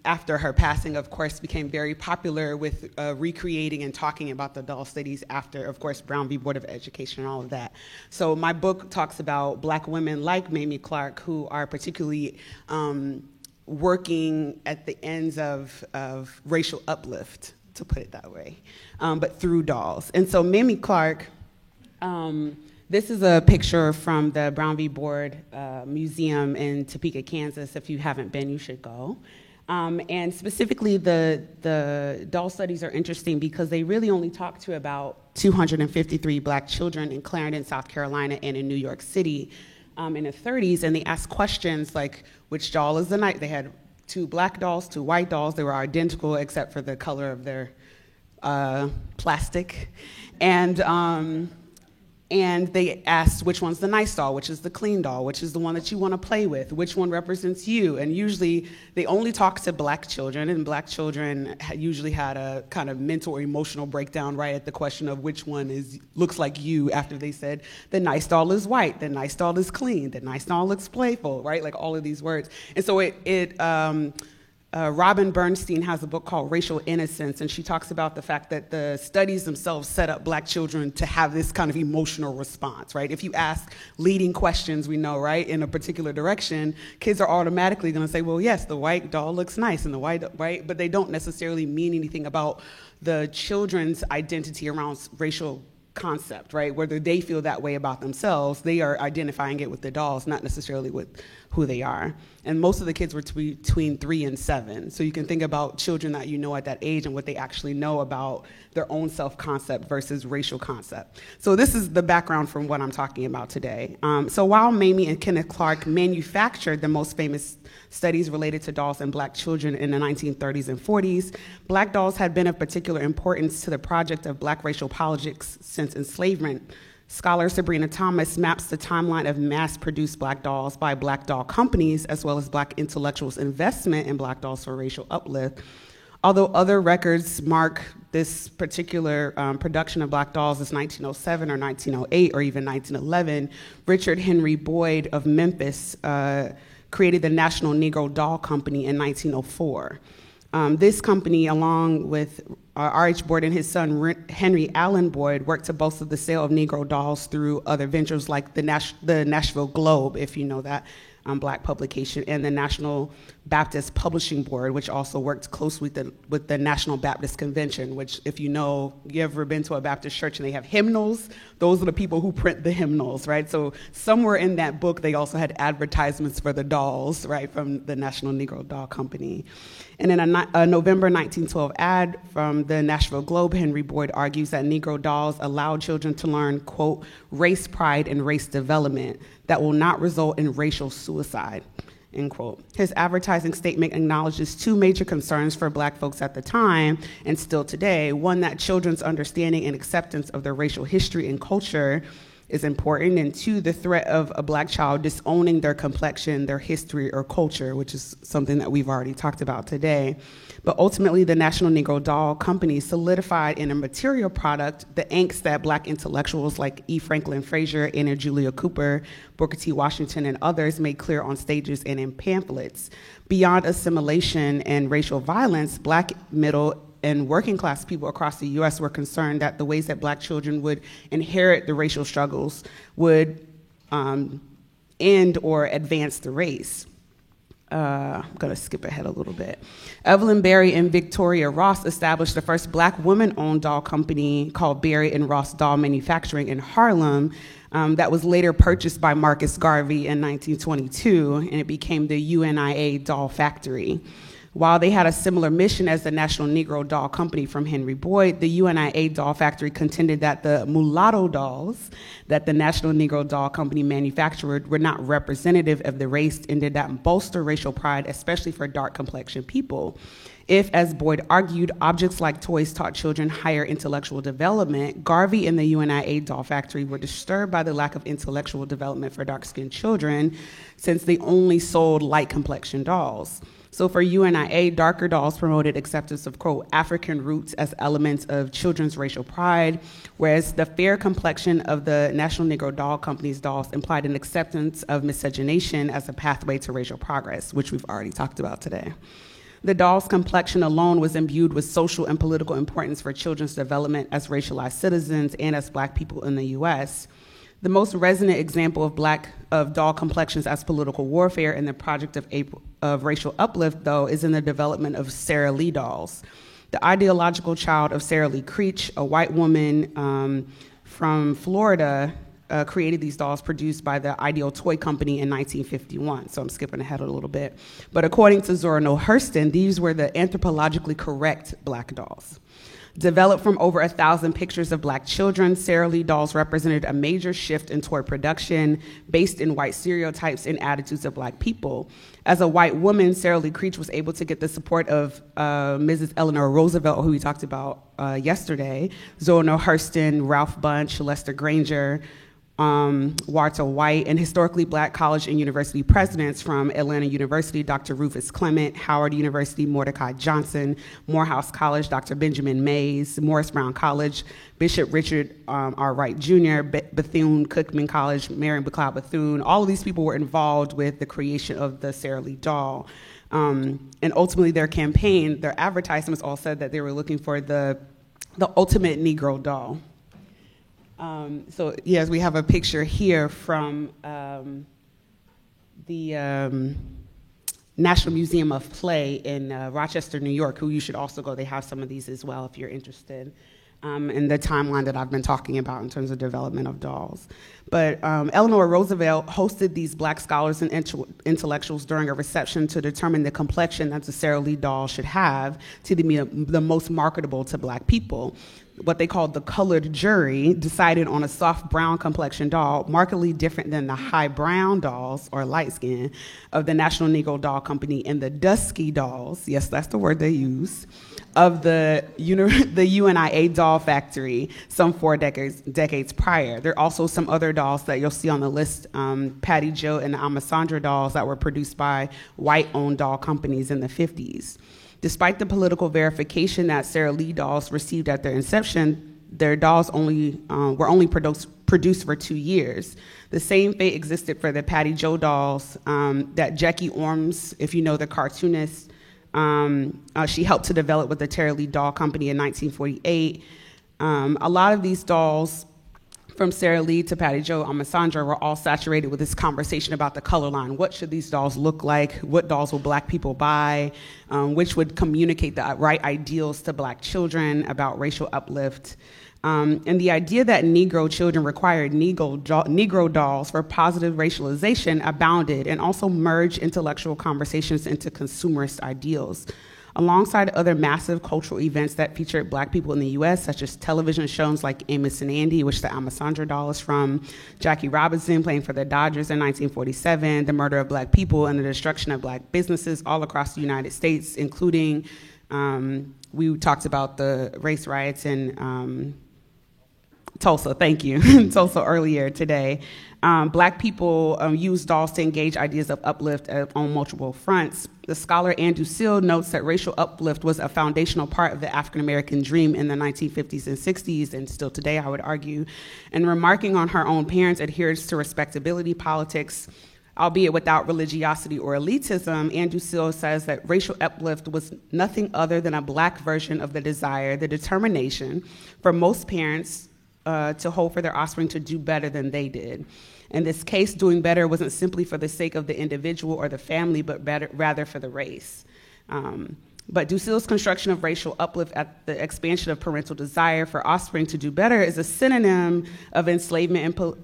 after her passing, of course, became very popular with recreating and talking about the doll studies after, of course, Brown v. Board of Education and all of that. So my book talks about black women like Mamie Clark who are particularly working at the ends of racial uplift, to put it that way, but through dolls. And so Mamie Clark, this is a picture from the Brown v. Board Museum in Topeka, Kansas. If you haven't been, you should go. And specifically, the doll studies are interesting because they really only talk to about 253 black children in Clarendon, South Carolina, and in New York City in the 30s. And they asked questions like, which doll is the night? They had 2 black dolls, 2 white dolls. They were identical except for the color of their plastic. And they asked which one's the nice doll, which is the clean doll, which is the one that you want to play with, which one represents you. And usually they only talk to black children, and black children usually had a kind of mental or emotional breakdown right at the question of which one looks like you after they said the nice doll is white, the nice doll is clean, the nice doll looks playful, right? Like all of these words. And so it Robin Bernstein has a book called Racial Innocence, and she talks about the fact that the studies themselves set up black children to have this kind of emotional response, right? If you ask leading questions, we know, right, in a particular direction, kids are automatically going to say, well, yes, the white doll looks nice, and the white, right? But they don't necessarily mean anything about the children's identity around racial concept, right? Whether they feel that way about themselves, they are identifying it with the dolls, not necessarily with who they are. And most of the kids were between 3 and 7. So you can think about children that you know at that age and what they actually know about their own self-concept versus racial concept. So this is the background from what I'm talking about today. So while Mamie and Kenneth Clark manufactured the most famous studies related to dolls and black children in the 1930s and 40s, black dolls had been of particular importance to the project of black racial politics since enslavement. Scholar Sabrina Thomas maps the timeline of mass-produced black dolls by black doll companies, as well as black intellectuals' investment in black dolls for racial uplift. Although other records mark this particular production of black dolls as 1907 or 1908 or even 1911, Richard Henry Boyd of Memphis created the National Negro Doll Company in 1904. This company, along with R.H. Boyd and his son Henry Allen Boyd, worked to bolster the sale of Negro dolls through other ventures like the Nashville Globe, if you know that, black publication, and the National Baptist Publishing Board, which also worked closely with the National Baptist Convention, which, if you know, you ever been to a Baptist church and they have hymnals, those are the people who print the hymnals, right? So somewhere in that book, they also had advertisements for the dolls, right, from the National Negro Doll Company. And in a November 1912 ad from the Nashville Globe, Henry Boyd argues that Negro dolls allow children to learn, quote, race pride and race development that will not result in racial suicide, end quote. His advertising statement acknowledges two major concerns for black folks at the time and still today. One, that children's understanding and acceptance of their racial history and culture is important, and two, the threat of a black child disowning their complexion, their history, or culture, which is something that we've already talked about today. But ultimately, the National Negro Doll Company solidified in a material product the angst that black intellectuals like E. Franklin Frazier, Anna Julia Cooper, Booker T. Washington, and others made clear on stages and in pamphlets. Beyond assimilation and racial violence, black, middle, and working class people across the U.S. were concerned that the ways that black children would inherit the racial struggles would end or advance the race. I'm going to skip ahead a little bit. Evelyn Berry and Victoria Ross established the first black woman-owned doll company called Berry and Ross Doll Manufacturing in Harlem that was later purchased by Marcus Garvey in 1922, and it became the UNIA Doll Factory. While they had a similar mission as the National Negro Doll Company from Henry Boyd, the UNIA Doll Factory contended that the mulatto dolls that the National Negro Doll Company manufactured were not representative of the race and did not bolster racial pride, especially for dark-complexioned people. If, as Boyd argued, objects like toys taught children higher intellectual development, Garvey and the UNIA Doll Factory were disturbed by the lack of intellectual development for dark-skinned children, since they only sold light-complexioned dolls. So for UNIA, darker dolls promoted acceptance of, quote, African roots as elements of children's racial pride, whereas the fair complexion of the National Negro Doll Company's dolls implied an acceptance of miscegenation as a pathway to racial progress, which we've already talked about today. The doll's complexion alone was imbued with social and political importance for children's development as racialized citizens and as black people in the U.S. The most resonant example of doll complexions as political warfare in the project of racial uplift, though, is in the development of Sara Lee dolls. The ideological child of Sara Lee Creech, a white woman from Florida, created these dolls produced by the Ideal Toy Company in 1951. So I'm skipping ahead a little bit. But according to Zora Neale Hurston, these were the anthropologically correct black dolls. Developed from over 1,000 pictures of black children, Sara Lee dolls represented a major shift in toy production based in white stereotypes and attitudes of black people. As a white woman, Sara Lee Creech was able to get the support of Mrs. Eleanor Roosevelt, who we talked about yesterday, Zora Neale Hurston, Ralph Bunche, Lester Granger, Walter White, and historically black college and university presidents from Atlanta University, Dr. Rufus Clement, Howard University, Mordecai Johnson, Morehouse College, Dr. Benjamin Mays, Morris Brown College, Bishop Richard R. Wright Jr., Bethune-Cookman College, Marion McLeod Bethune. All of these people were involved with the creation of the Sara Lee doll. And ultimately their campaign, their advertisements all said that they were looking for the ultimate Negro doll. So yes, we have a picture here from the National Museum of Play in Rochester, New York, who you should also go. They have some of these as well if you're interested. In the timeline that I've been talking about in terms of development of dolls. But Eleanor Roosevelt hosted these black scholars and intellectuals during a reception to determine the complexion that the Sara Lee doll should have to be the most marketable to black people. What they called the colored jury decided on a soft brown complexion doll, markedly different than the high brown dolls, or light skin, of the National Negro Doll Company, and the dusky dolls, yes, that's the word they use, of the UNIA doll factory some 4 decades prior. There are also some other dolls that you'll see on the list, Patty Jo and the Amasandra dolls that were produced by white-owned doll companies in the 50s. Despite the political verification that Sara Lee dolls received at their inception, their dolls were only produced for 2 years. The same fate existed for the Patty Jo dolls that Jackie Orms, if you know the cartoonist, she helped to develop with the Sara Lee Doll Company in 1948. A lot of these dolls, from Sara Lee to Patty Jo, Amasandra, were all saturated with this conversation about the color line. What should these dolls look like? What dolls will black people buy? Which would communicate the right ideals to black children about racial uplift? And the idea that Negro children required Negro dolls for positive racialization abounded and also merged intellectual conversations into consumerist ideals. Alongside other massive cultural events that featured black people in the US, such as television shows like Amos and Andy, which the Amasandra doll is from, Jackie Robinson playing for the Dodgers in 1947, the murder of black people and the destruction of black businesses all across the United States, including, we talked about the race riots in Tulsa, thank you, Tulsa earlier today. Black people use dolls to engage ideas of uplift on multiple fronts. The scholar Ann Ducille notes that racial uplift was a foundational part of the African-American dream in the 1950s and 60s, and still today, I would argue. And remarking on her own parents' adherence to respectability politics, albeit without religiosity or elitism, Ann Ducille says that racial uplift was nothing other than a black version of the desire, the determination for most parents to hope for their offspring to do better than they did. In this case, doing better wasn't simply for the sake of the individual or the family, but rather for the race. But Ducille's construction of racial uplift at the expansion of parental desire for offspring to do better is a synonym of enslavement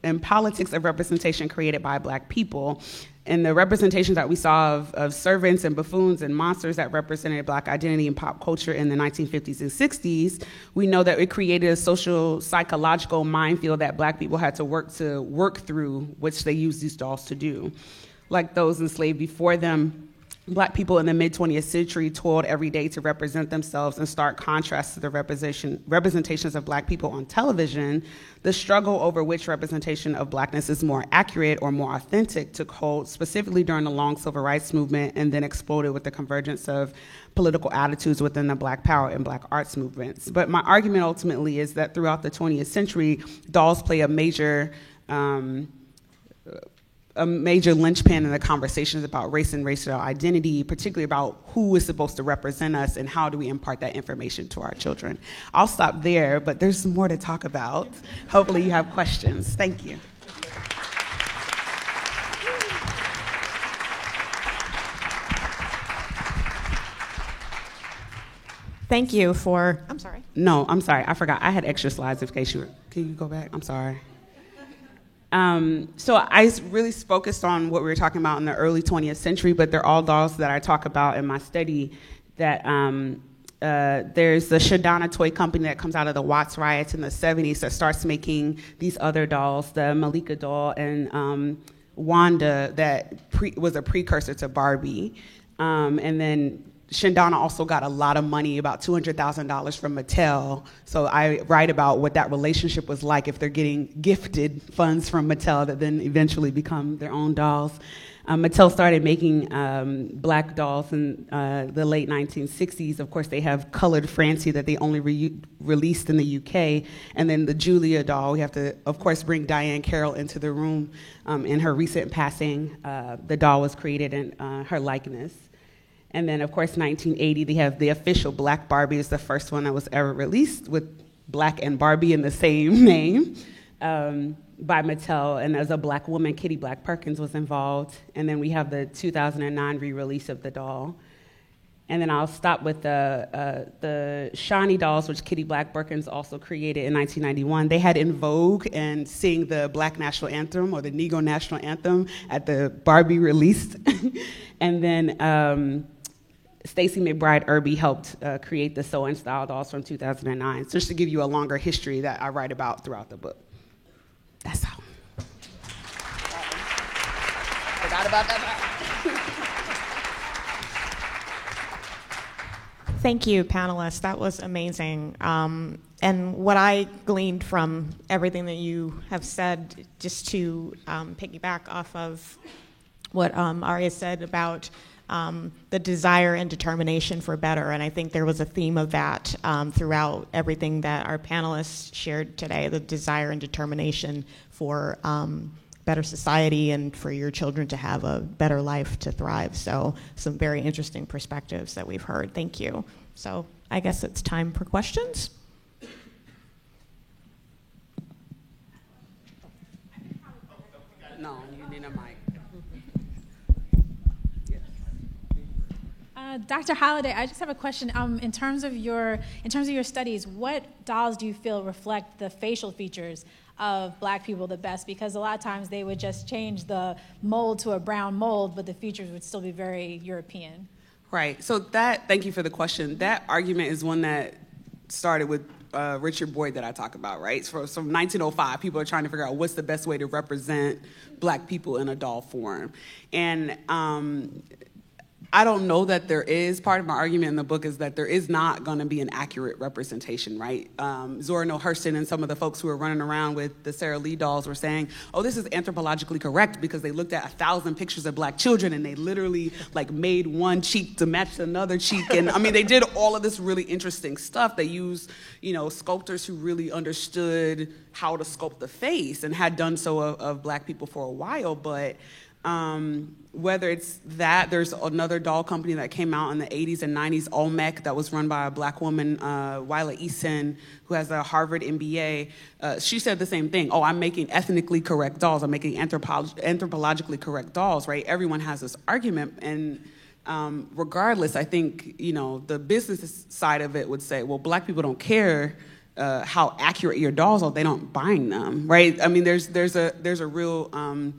and politics of representation created by black people. And the representations that we saw of servants and buffoons and monsters that represented black identity and pop culture in the 1950s and 60s, we know that it created a social psychological minefield that black people had to work through, which they used these dolls to do. Like those enslaved before them, black people in the mid-20th century toiled every day to represent themselves. In stark contrast to the representations of black people on television, the struggle over which representation of blackness is more accurate or more authentic took hold, specifically during the long civil rights movement, and then exploded with the convergence of political attitudes within the black power and black arts movements. But my argument ultimately is that throughout the 20th century, dolls play a major linchpin in the conversations about race and racial identity, particularly about who is supposed to represent us and how do we impart that information to our children. I'll stop there, but there's more to talk about. Hopefully you have questions. Thank you. Thank you for, I'm sorry. No, I'm sorry, I forgot. I had extra slides in case you were, can you go back? I'm sorry. So I really focused on what we were talking about in the early 20th century, but they're all dolls that I talk about in my study. That there's the Shadana Toy Company that comes out of the Watts riots in the 70s that starts making these other dolls, the Malika doll and Wanda that was a precursor to Barbie. And then Shindana also got a lot of money, about $200,000 from Mattel. So I write about what that relationship was like if they're getting gifted funds from Mattel that then eventually become their own dolls. Mattel started making black dolls in the late 1960s. Of course, they have Colored Francie that they only released in the UK. And then the Julia doll, we have to, of course, bring Diane Carroll into the room. In her recent passing, the doll was created in her likeness. And then, of course, 1980, they have the official Black Barbie. It's the first one that was ever released with Black and Barbie in the same name. By Mattel, and as a Black woman, Kitty Black Perkins was involved. And then we have the 2009 re-release of the doll. And then I'll stop with the Shawnee dolls, which Kitty Black Perkins also created in 1991. They had In Vogue and sing the Black National Anthem or the Negro National Anthem at the Barbie release. And then Stacey McBride Irby helped create the Sew and Style dolls from 2009. So just to give you a longer history that I write about throughout the book. That's all. Forgot about that. Thank you, panelists. That was amazing. And what I gleaned from everything that you have said, just to piggyback off of what Aria said about the desire and determination for better. And I think there was a theme of that throughout everything that our panelists shared today, the desire and determination for better society and for your children to have a better life to thrive. So some very interesting perspectives that we've heard. Thank you. So I guess it's time for questions. No, you need a mic. Dr. Holliday, I just have a question. In terms of your studies, what dolls do you feel reflect the facial features of Black people the best? Because a lot of times they would just change the mold to a brown mold, but the features would still be very European. Right. So thank you for the question. That argument is one that started with Richard Boyd that I talk about, right? So from 1905, people are trying to figure out what's the best way to represent Black people in a doll form. And I don't know that there is. Part of my argument in the book is that there is not going to be an accurate representation, right? Zora Neale Hurston and some of the folks who were running around with the Sara Lee dolls were saying, oh, this is anthropologically correct because they looked at 1,000 pictures of Black children and they literally like made one cheek to match another cheek. And I mean, they did all of this really interesting stuff. They used, sculptors who really understood how to sculpt the face and had done so of Black people for a while, but whether it's that, there's another doll company that came out in the 80s and 90s, Olmec, that was run by a Black woman, Willa Eason, who has a Harvard MBA. She said the same thing. Oh, I'm making ethnically correct dolls. I'm making anthropologically correct dolls, right? Everyone has this argument. And regardless, I think, the business side of it would say, well, Black people don't care how accurate your dolls are. They don't buying them, right? I mean, there's a real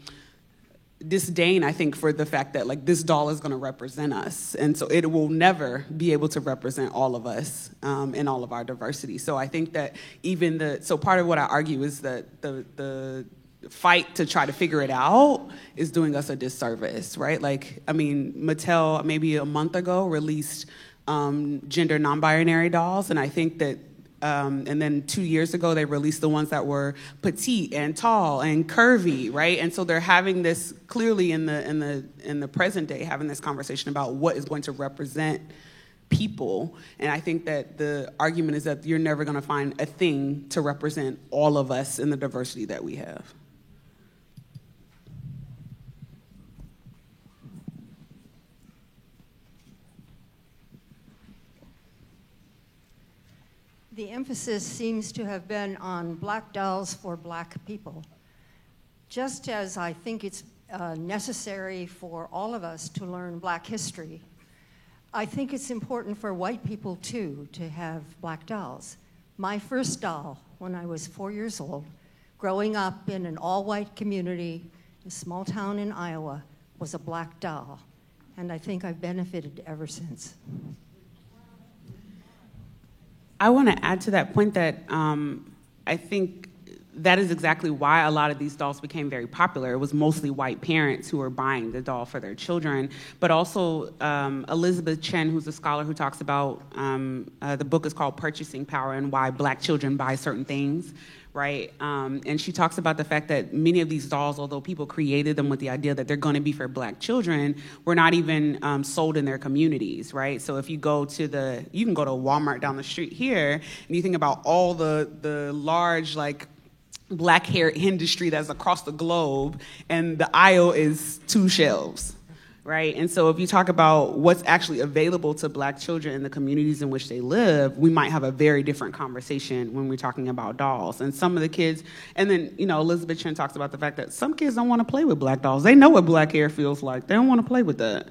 disdain, I think, for the fact that like this doll is going to represent us, and so it will never be able to represent all of us in all of our diversity. So I think that so part of what I argue is that the fight to try to figure it out is doing us a disservice, right? Like, I mean, Mattel maybe a month ago released gender non-binary dolls, and I think that and then 2 years ago, they released the ones that were petite and tall and curvy, right? And so they're having this clearly in the present day, having this conversation about what is going to represent people. And I think that the argument is that you're never going to find a thing to represent all of us in the diversity that we have. The emphasis seems to have been on Black dolls for Black people. Just as I think it's necessary for all of us to learn Black history, I think it's important for white people too to have Black dolls. My first doll, when I was 4 years old, growing up in an all-white community, a small town in Iowa, was a Black doll. And I think I've benefited ever since. I want to add to that point that I think that is exactly why a lot of these dolls became very popular. It was mostly white parents who were buying the doll for their children, but also Elizabeth Chen, who's a scholar who talks about, the book is called Purchasing Power and why black children buy certain things, right? And she talks about the fact that many of these dolls, although people created them with the idea that they're going to be for black children, were not even sold in their communities, right? So if you go to you can go to Walmart down the street here, and you think about all the large, like, black hair industry that's across the globe, and the aisle is 2 shelves, right? And so if you talk about what's actually available to black children in the communities in which they live, we might have a very different conversation when we're talking about dolls. And some of the kids, and then, Elizabeth Chen talks about the fact that some kids don't want to play with black dolls. They know what black hair feels like. They don't want to play with that.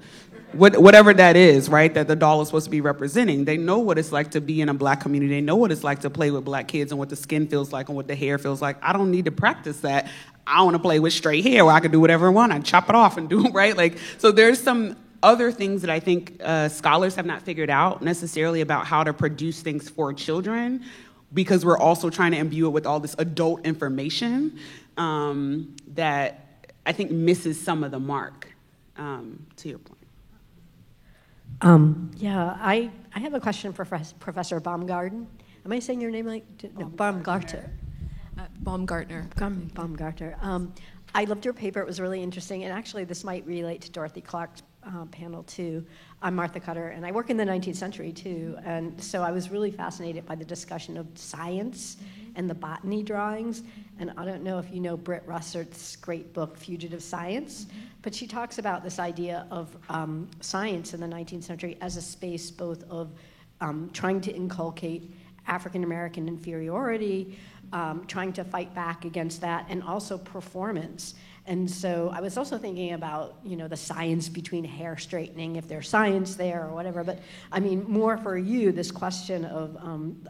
Whatever that is, right, that the doll is supposed to be representing. They know what it's like to be in a black community. They know what it's like to play with black kids and what the skin feels like and what the hair feels like. I don't need to practice that. I want to play with straight hair where I can do whatever I want. I chop it off and do it, right? Like, so there's some other things that I think scholars have not figured out necessarily about how to produce things for children, because we're also trying to imbue it with all this adult information that I think misses some of the mark, to your point. I have a question for Professor Baumgarten. Am I saying your name like? No, Baumgartner. Baumgartner. Baumgartner. I loved your paper. It was really interesting. And actually, this might relate to Dorothy Clark's panel, too. I'm Martha Cutter, and I work in the 19th century, too. And so I was really fascinated by the discussion of science and the botany drawings. And I don't know if you know Britt Russert's great book, Fugitive Science, but she talks about this idea of science in the 19th century as a space both of trying to inculcate African-American inferiority, trying to fight back against that, and also performance. And so I was also thinking about, the science between hair straightening, if there's science there or whatever. But I mean, more for you, this question of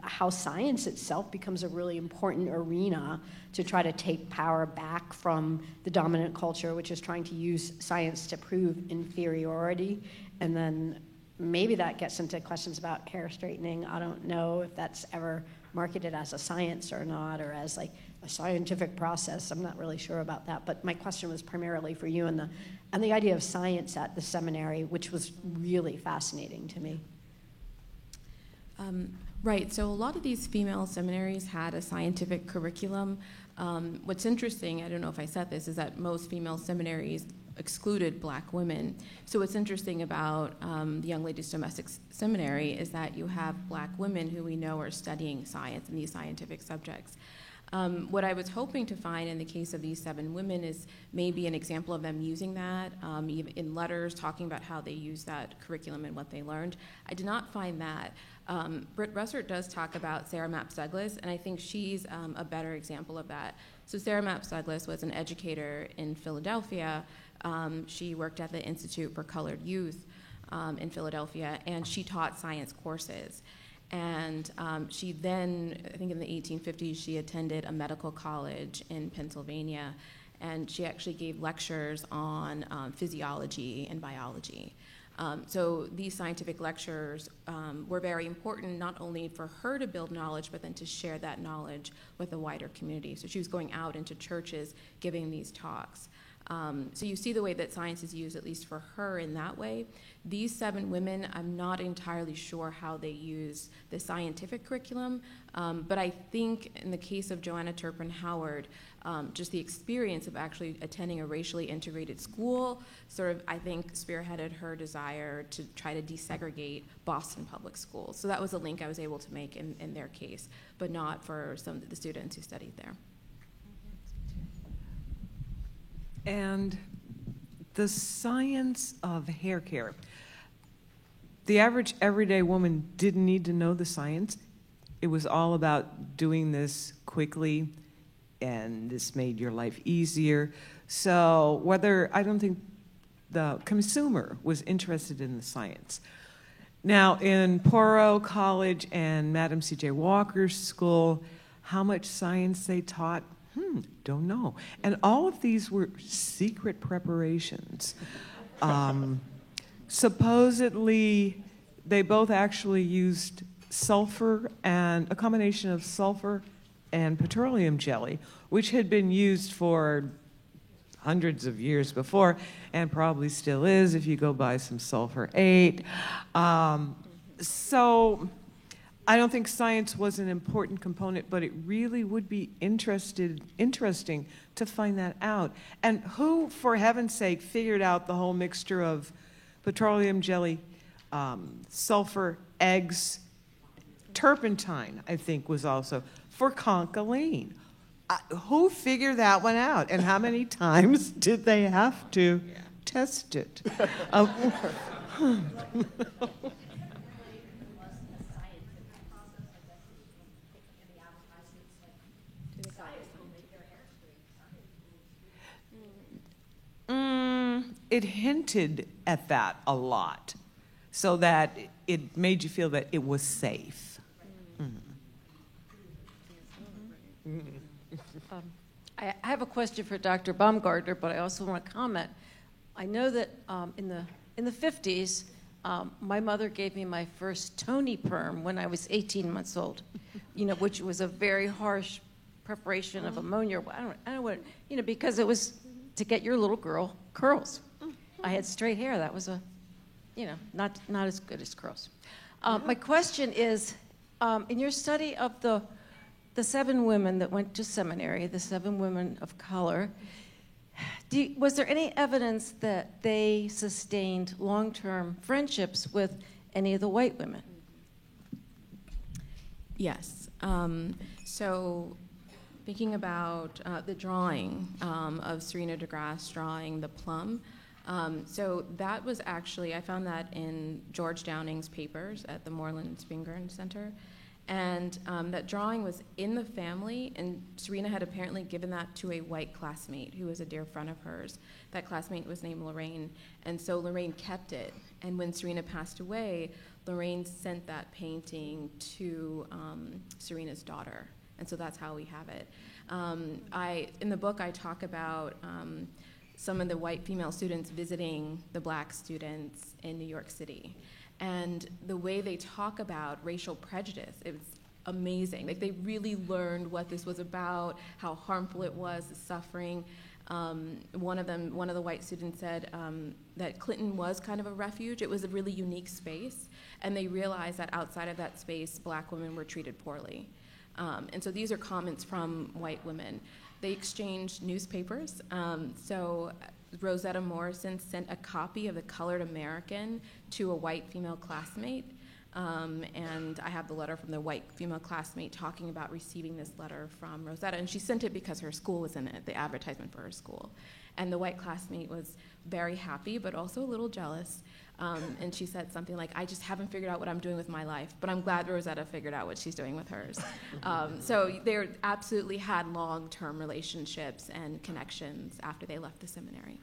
how science itself becomes a really important arena to try to take power back from the dominant culture, which is trying to use science to prove inferiority. And then maybe that gets into questions about hair straightening. I don't know if that's ever marketed as a science or not, or as like a scientific process. I'm not really sure about that. But my question was primarily for you and the idea of science at the seminary, which was really fascinating to me. Right, so a lot of these female seminaries had a scientific curriculum. What's interesting, I don't know if I said this, is that most female seminaries excluded black women. So what's interesting about the Young Ladies Domestic Seminary is that you have black women who we know are studying science and these scientific subjects. What I was hoping to find in the case of these 7 women is maybe an example of them using that, even in letters, talking about how they use that curriculum and what they learned. I did not find that. Britt Russert does talk about Sarah Mapps Douglas, and I think she's a better example of that. So Sarah Mapps Douglas was an educator in Philadelphia. She worked at the Institute for Colored Youth in Philadelphia, and she taught science courses. And she then, I think in the 1850s, she attended a medical college in Pennsylvania, and she actually gave lectures on physiology and biology. So these scientific lectures were very important, not only for her to build knowledge, but then to share that knowledge with the wider community. So she was going out into churches giving these talks. So you see the way that science is used, at least for her in that way. These 7 women, I'm not entirely sure how they use the scientific curriculum, but I think in the case of Joanna Turpin Howard, just the experience of actually attending a racially integrated school sort of, I think, spearheaded her desire to try to desegregate Boston public schools. So that was a link I was able to make in their case, but not for some of the students who studied there. And the science of hair care. The average everyday woman didn't need to know the science. It was all about doing this quickly, and this made your life easier. So I don't think the consumer was interested in the science. Now, in Poro College and Madam C.J. Walker's school, how much science they taught, don't know. And all of these were secret preparations. Supposedly, they both actually used sulfur and a combination of sulfur and petroleum jelly, which had been used for hundreds of years before, and probably still is if you go buy some sulfur 8. So I don't think science was an important component, but it really would be interesting to find that out. And who, for heaven's sake, figured out the whole mixture of petroleum jelly, sulfur, eggs, turpentine, I think, was also for concholine. Who figured that one out, and how many times did they have to test it? It hinted at that a lot, so that it made you feel that it was safe. I have a question for Dr. Baumgartner, but I also want to comment. I know that in the 50s, my mother gave me my first Tony perm when I was 18 months old, which was a very harsh preparation of ammonia. I don't know what, because it was to get your little girl curls. I had straight hair. That was not as good as curls. My question is, in your study of the 7 women that went to seminary, the 7 women of color, was there any evidence that they sustained long-term friendships with any of the white women? Yes. So thinking about the drawing of Serena DeGrasse drawing the plum, so that was actually, I found that in George Downing's papers at the Moreland Spingarn Center. And that drawing was in the family, and Serena had apparently given that to a white classmate who was a dear friend of hers. That classmate was named Lorraine, and so Lorraine kept it. And when Serena passed away, Lorraine sent that painting to Serena's daughter, and so that's how we have it. In the book, I talk about some of the white female students visiting the black students in New York City. And the way they talk about racial prejudice, it was amazing. Like, they really learned what this was about, how harmful it was, the suffering. One of the white students said that Clinton was kind of a refuge. It was a really unique space, and they realized that outside of that space, black women were treated poorly. And so these are comments from white women. They exchanged newspapers. So Rosetta Morrison sent a copy of The Colored American to a white female classmate. And I have the letter from the white female classmate talking about receiving this letter from Rosetta. And she sent it because her school was in it, the advertisement for her school. And the white classmate was very happy, but also a little jealous. And she said something like, I just haven't figured out what I'm doing with my life, but I'm glad Rosetta figured out what she's doing with hers. So they absolutely had long-term relationships and connections after they left the seminary.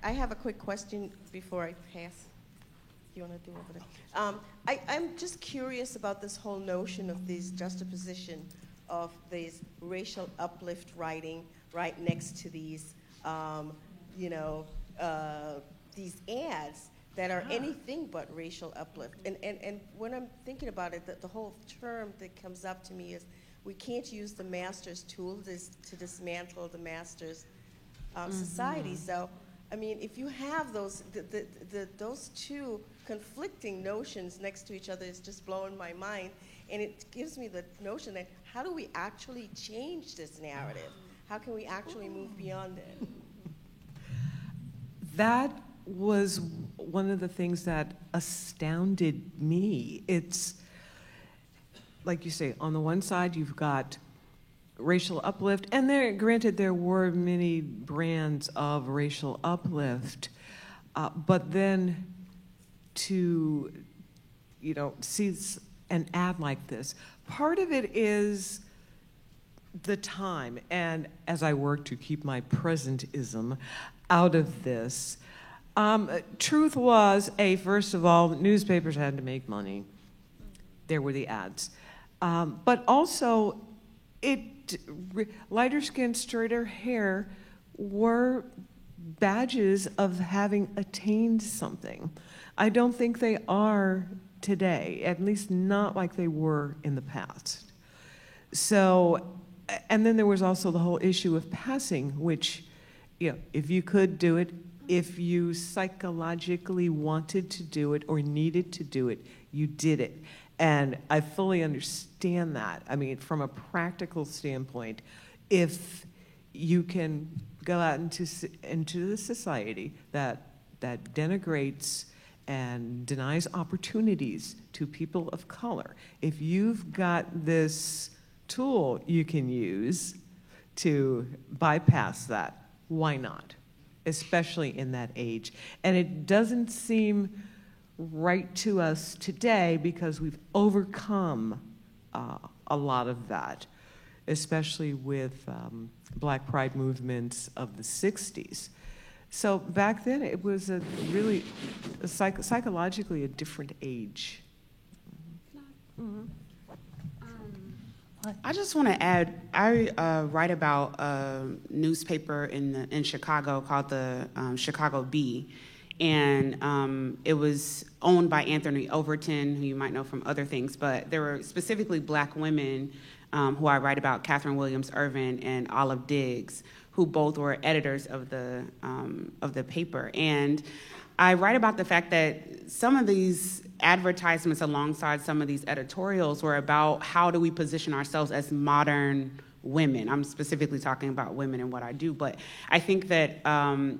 I have a quick question before I pass. You want to do over there? I'm just curious about this whole notion of this juxtaposition of these racial uplift writing right next to these, these ads that are anything but racial uplift. And when I'm thinking about it, the whole term that comes up to me is we can't use the master's tool to dismantle the master's society. So, I mean, if you have those those two conflicting notions next to each other, it's just blowing my mind. And it gives me the notion that how do we actually change this narrative? How can we actually move beyond it? That was one of the things that astounded me. It's, like you say, on the one side you've got racial uplift, and granted there were many brands of racial uplift, but then to, see an ad like this, part of it is the time, and as I work to keep my presentism out of this, truth was, first of all, newspapers had to make money. There were the ads. But also, lighter skin, straighter hair were badges of having attained something. I don't think they are today, at least not like they were in the past. So, and then there was also the whole issue of passing, which, you know, if you could do it, if you psychologically wanted to do it or needed to do it, you did it. And I fully understand that. I mean, from a practical standpoint, if you can go out into the society that denigrates and denies opportunities to people of color, if you've got this tool you can use to bypass that, why not? Especially in that age. And it doesn't seem right to us today because we've overcome a lot of that, especially with Black Pride movements of the 60s. So back then it was a really psychologically a different age. Mm-hmm. I just want to add, I write about a newspaper in Chicago called the Chicago Bee, and it was owned by Anthony Overton, who you might know from other things, but there were specifically Black women who I write about, Catherine Williams Irvin and Olive Diggs, who both were editors of the paper. And I write about the fact that some of these advertisements alongside some of these editorials were about how do we position ourselves as modern women. I'm specifically talking about women and what I do, but I think that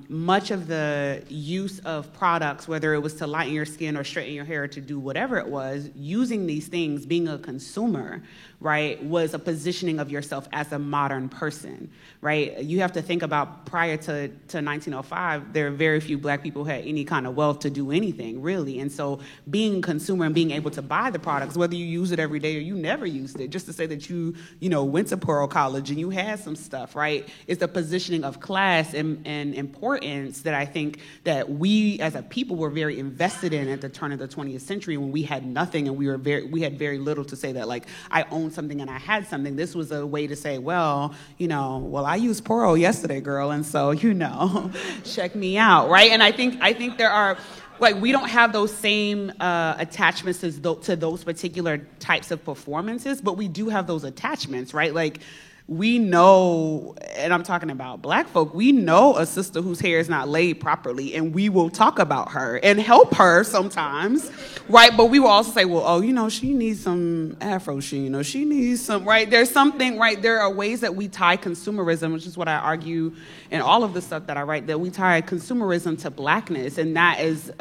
much of the use of products, whether it was to lighten your skin or straighten your hair, to do whatever it was, using these things, being a consumer, right, was a positioning of yourself as a modern person, right? You have to think about prior to 1905, there are very few Black people who had any kind of wealth to do anything, really. And so being a consumer and being able to buy the products, whether you use it every day or you never used it, just to say that you went to Pearl College and you had some stuff, right, is the positioning of class and importance that I think that we as a people were very invested in at the turn of the 20th century when we had nothing and we had very little to say that, like, I own something and I had something. This was a way to say, well, I used Pearl yesterday, girl, and so, check me out, right? And I think there are, like, we don't have those same attachments to those particular types of performances, but we do have those attachments, right? Like, we know, and I'm talking about Black folk, we know a sister whose hair is not laid properly, and we will talk about her and help her sometimes, right? But we will also say, well, she needs some Afro sheen, she needs some, right? There's something, right? There are ways that we tie consumerism, which is what I argue in all of the stuff that I write, that we tie consumerism to Blackness, and that is,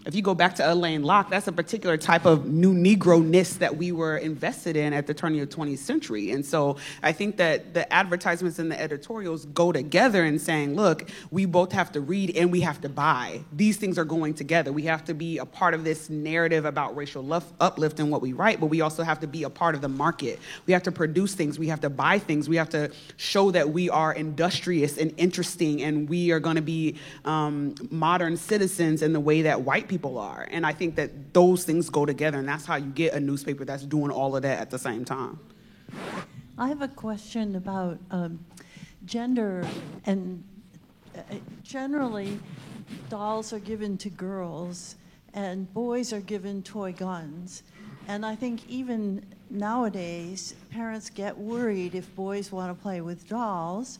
if you go back to Alain Locke, that's a particular type of new Negro-ness that we were invested in at the turn of the 20th century. And so I think that the advertisements and the editorials go together in saying, look, we both have to read and we have to buy. These things are going together. We have to be a part of this narrative about racial uplift in what we write, but we also have to be a part of the market. We have to produce things. We have to buy things. We have to show that we are industrious and interesting and we are going to be modern citizens in the way that white people are. And I think that those things go together, and that's how you get a newspaper that's doing all of that at the same time. I have a question about gender, and generally dolls are given to girls and boys are given toy guns. And I think even nowadays, parents get worried if boys want to play with dolls.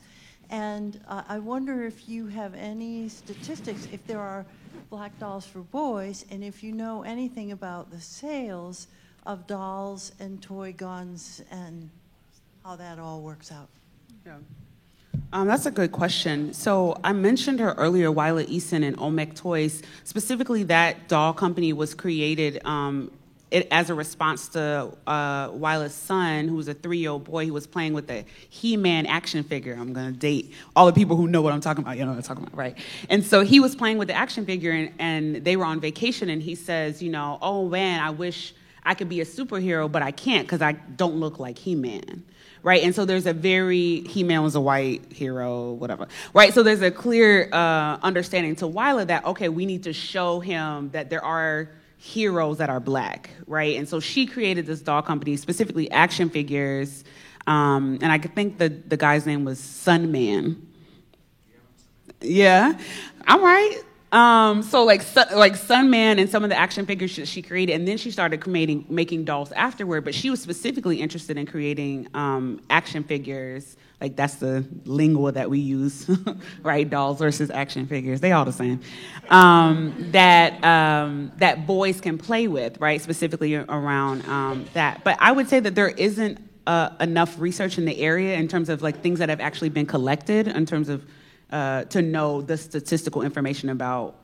And I wonder if you have any statistics, if there are Black dolls for boys, and if you know anything about the sales of dolls and toy guns and how that all works out. Yeah. That's a good question. So I mentioned her earlier, Wila Eason and Olmec Toys. Specifically, that doll company was created as a response to Wila's son, who was a 3-year-old boy who was playing with a He-Man action figure. I'm going to date all the people who know what I'm talking about. You know what I'm talking about, right? And so he was playing with the action figure, and they were on vacation, and he says, oh, man, I wish I could be a superhero, but I can't because I don't look like He-Man. Right, and so there's He-Man was a white hero, whatever. Right, so there's a clear understanding to Wila that, okay, we need to show him that there are heroes that are Black, right? And so she created this doll company, specifically action figures, and I think the guy's name was Sunman. Yeah, all right. So like Sunman and some of the action figures she created, and then she started making dolls afterward. But she was specifically interested in creating action figures. Like that's the lingua that we use, right? Dolls versus action figures. They all the same. That boys can play with, right? Specifically around that. But I would say that there isn't enough research in the area in terms of like things that have actually been collected in terms of to know the statistical information about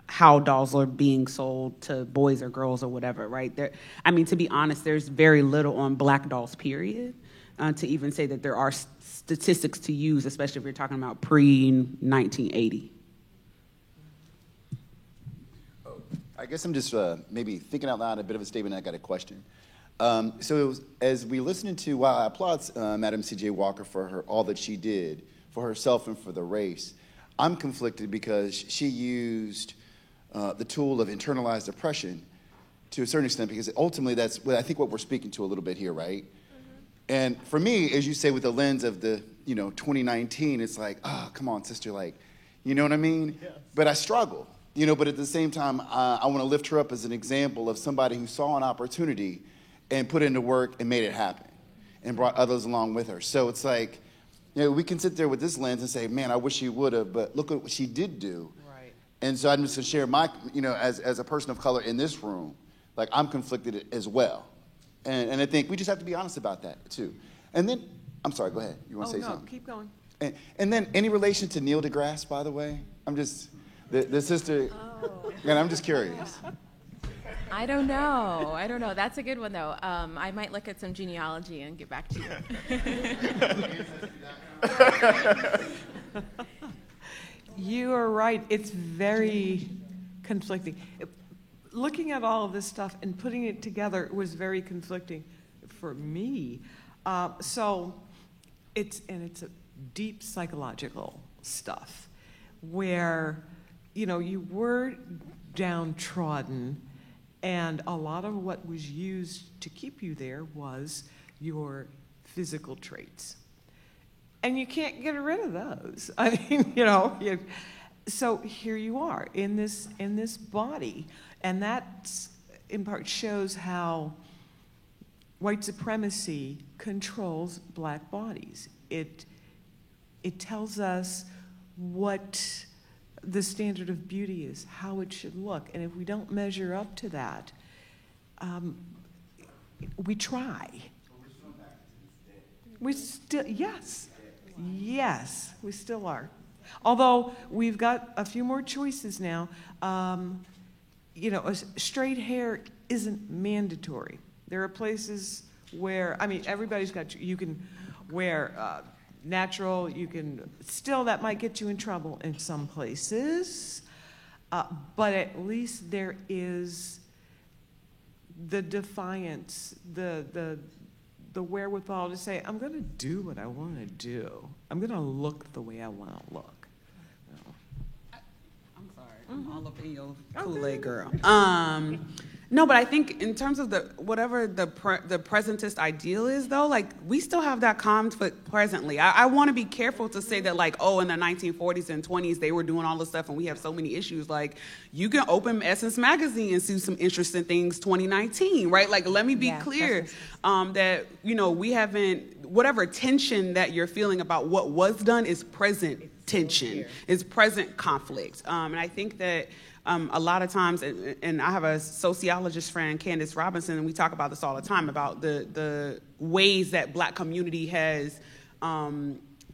how dolls are being sold to boys or girls or whatever, right? To be honest, there's very little on black dolls, period, to even say that there are statistics to use, especially if you're talking about pre-1980. I guess I'm just maybe thinking out loud, a bit of a statement, I got a question. As we listened to, while I applaud Madam C.J. Walker for all that she did, for herself and for the race, I'm conflicted because she used the tool of internalized oppression to a certain extent, because ultimately that's what I think what we're speaking to a little bit here, right? Mm-hmm. And for me, as you say, with the lens of the 2019, it's like, oh, come on, sister, like, you know what I mean? Yes. But I struggle, but at the same time, I want to lift her up as an example of somebody who saw an opportunity and put into work and made it happen and brought others along with her. So it's like, we can sit there with this lens and say, man, I wish she would have, but look at what she did do. Right. And so I'm just going to share my, as a person of color in this room, like I'm conflicted as well. And I think we just have to be honest about that too. And then, I'm sorry, go ahead. You want to say something? Keep going. And then any relation to Neil deGrasse, by the way? I'm just, the sister, and I'm just curious. I don't know. That's a good one, though. I might look at some genealogy and get back to you. You are right. It's very conflicting. Looking at all of this stuff and putting it together was very conflicting for me. So it's a deep psychological stuff where, you were downtrodden. And a lot of what was used to keep you there was your physical traits. And you can't get rid of those. I mean, so here you are in this body. And that, in part, shows how white supremacy controls black bodies. It tells us what the standard of beauty is, how it should look. And if we don't measure up to that, we try. We still, yes, we still are. Although we've got a few more choices now. Straight hair isn't mandatory. There are places where, everybody's got, you can wear natural, that might get you in trouble in some places, but at least there is the defiance, the wherewithal to say, I'm going to do what I want to do. I'm going to look the way I want to look. I'm sorry, I'm all up in your Kool-Aid girl. No, but I think in terms of whatever the presentist ideal is, though, like we still have that conflict presently. I want to be careful to say that, like, in the 1940s and 20s they were doing all this stuff and we have so many issues. Like, you can open Essence magazine and see some interesting things 2019, right? Like, let me be clear that we haven't, whatever tension that you're feeling about what was done is present tension, is present conflict, and I think that. A lot of times, and I have a sociologist friend, Candace Robinson, and we talk about this all the time, about the ways that black community has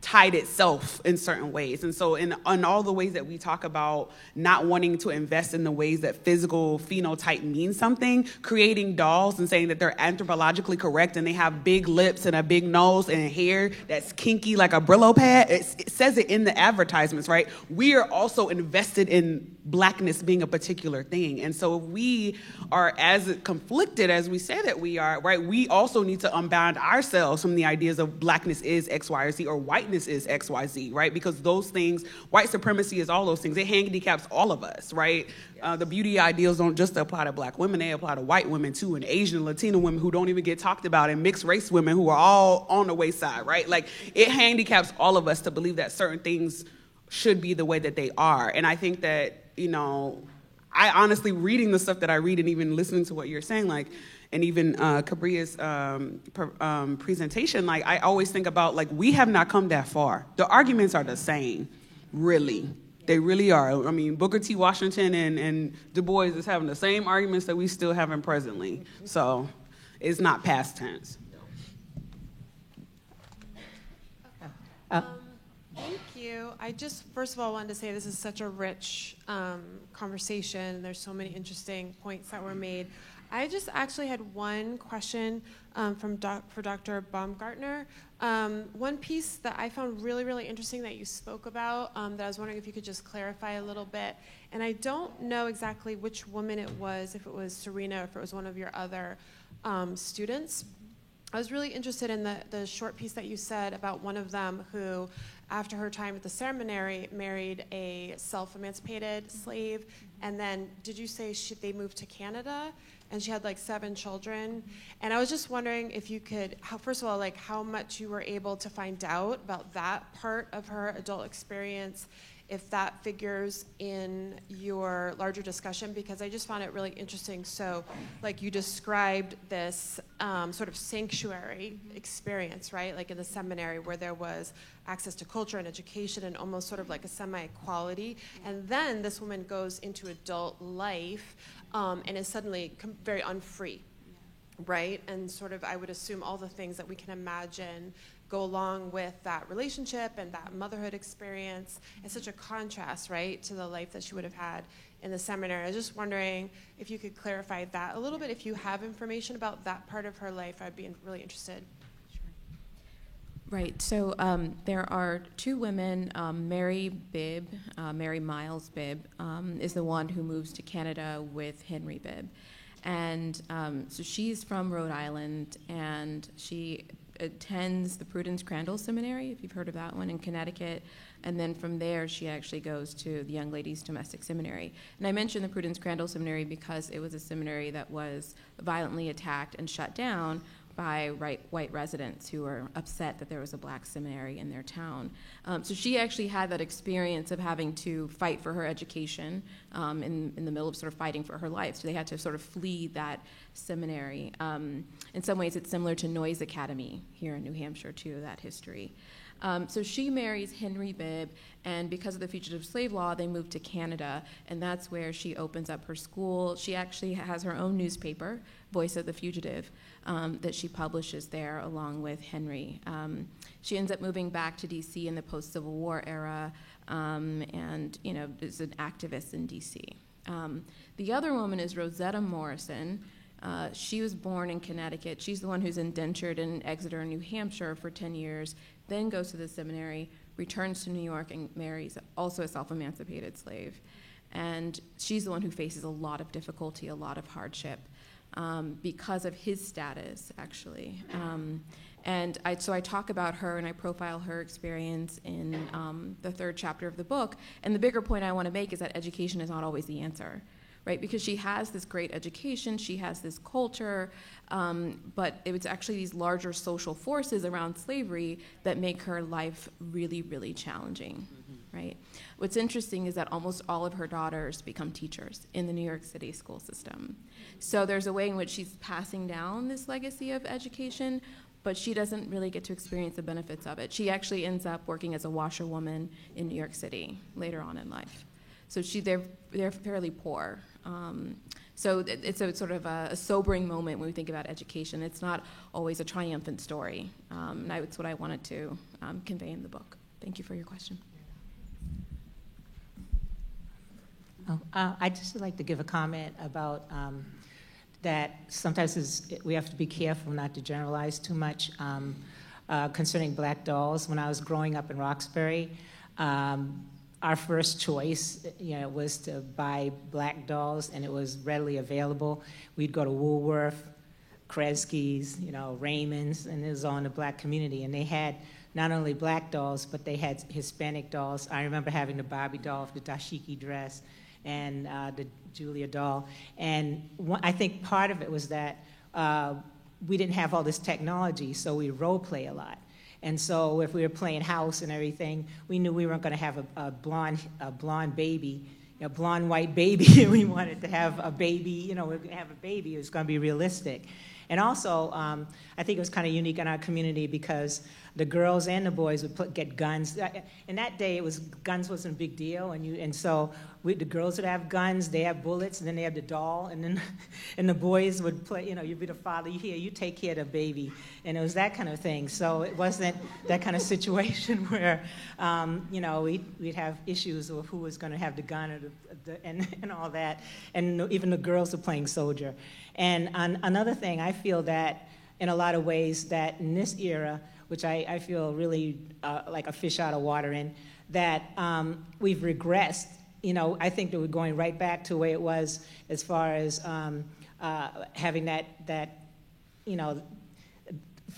tied itself in certain ways. And so in all the ways that we talk about not wanting to invest in the ways that physical phenotype means something, creating dolls and saying that they're anthropologically correct and they have big lips and a big nose and hair that's kinky like a Brillo pad, it says it in the advertisements, right? We are also invested in blackness being a particular thing. And so if we are as conflicted as we say that we are, right, we also need to unbound ourselves from the ideas of blackness is X, Y, or Z, or whiteness is X, Y, Z, right? Because those things, white supremacy is all those things. It handicaps all of us, right? The beauty ideals don't just apply to black women, they apply to white women too, and Asian and Latino women who don't even get talked about, and mixed race women who are all on the wayside, right? Like, it handicaps all of us to believe that certain things should be the way that they are. And I think that you know, I honestly, reading the stuff that I read and even listening to what you're saying, like, and even Cabria's presentation, like, I always think about, like, we have not come that far. The arguments are the same, really. They really are. I mean, Booker T. Washington and Du Bois is having the same arguments that we still having presently. So it's not past tense. Thank you. I just, first of all, wanted to say this is such a rich conversation. There's so many interesting points that were made. I just actually had one question for Dr. Baumgartner. One piece that I found really, really interesting that you spoke about that I was wondering if you could just clarify a little bit. And I don't know exactly which woman it was, if it was Serena or if it was one of your other students. I was really interested in the short piece that you said about one of them who, after her time at the seminary, married a self-emancipated slave. And then, did you say they moved to Canada? And she had like 7 children. And I was just wondering if you could, first of all, like how much you were able to find out about that part of her adult experience, if that figures in your larger discussion, because I just found it really interesting. So, like you described this sort of sanctuary experience, right? Like in the seminary where there was access to culture and education and almost sort of like a semi-equality. And then this woman goes into adult life and is suddenly very unfree, right? And sort of, I would assume, all the things that we can imagine go along with that relationship and that motherhood experience. It's such a contrast, right, to the life that she would have had in the seminary. I was just wondering if you could clarify that a little bit. If you have information about that part of her life, I'd be really interested. Right, so there are 2 women. Mary Bibb, Mary Miles Bibb, is the one who moves to Canada with Henry Bibb. And so she's from Rhode Island, and she attends the Prudence Crandall Seminary, if you've heard of that one, in Connecticut. And then from there, she actually goes to the Young Ladies Domestic Seminary. And I mentioned the Prudence Crandall Seminary because it was a seminary that was violently attacked and shut down by white residents who were upset that there was a black seminary in their town. So she actually had that experience of having to fight for her education in the middle of sort of fighting for her life. So they had to sort of flee that seminary. In some ways, it's similar to Noyes Academy here in New Hampshire, too, that history. So she marries Henry Bibb, and because of the fugitive slave law, they moved to Canada, and that's where she opens up her school. She actually has her own newspaper, Voice of the Fugitive, that she publishes there along with Henry. She ends up moving back to D.C. in the post-Civil War era, and is an activist in D.C. The other woman is Rosetta Morrison. She was born in Connecticut. She's the one who's indentured in Exeter, New Hampshire for 10 years, then goes to the seminary, returns to New York, and marries also a self-emancipated slave. And she's the one who faces a lot of difficulty, a lot of hardship because of his status, actually. So I talk about her and I profile her experience in the 3rd chapter of the book. And the bigger point I want to make is that education is not always the answer. Right, because she has this great education, she has this culture, but it was actually these larger social forces around slavery that make her life really, really challenging, right? What's interesting is that almost all of her daughters become teachers in the New York City school system. So there's a way in which she's passing down this legacy of education, but she doesn't really get to experience the benefits of it. She actually ends up working as a washerwoman in New York City later on in life. So they're fairly poor. So it's a sort of a sobering moment when we think about education. It's not always a triumphant story. And that's what I wanted to convey in the book. Thank you for your question. I'd just like to give a comment about that sometimes we have to be careful not to generalize too much concerning black dolls. When I was growing up in Roxbury, our first choice, was to buy black dolls, and it was readily available. We'd go to Woolworth, Kresge's, Raymond's, and it was all in the black community. And they had not only black dolls, but they had Hispanic dolls. I remember having the Barbie doll, the dashiki dress, and the Julia doll. And I think part of it was that we didn't have all this technology, so we role play a lot. And so if we were playing house and everything, we knew we weren't going to have a blonde baby, a blonde white baby, and we wanted to have a baby, you know, we're going to have a baby, it was going to be realistic. And also, I think it was kind of unique in our community because the girls and the boys would get guns. In that day, guns wasn't a big deal, and so the girls would have guns, they have bullets, and then they have the doll, and then and the boys would play. You know, you'd be the father. You take care of the baby, and it was that kind of thing. So it wasn't that kind of situation where, you know, we'd have issues with who was going to have the gun or and all that, and even the girls were playing soldier. And another thing, I feel that in a lot of ways that in this era, which I feel really like a fish out of water in, that we've regressed. You know, I think that we're going right back to the way it was as far as having that, you know,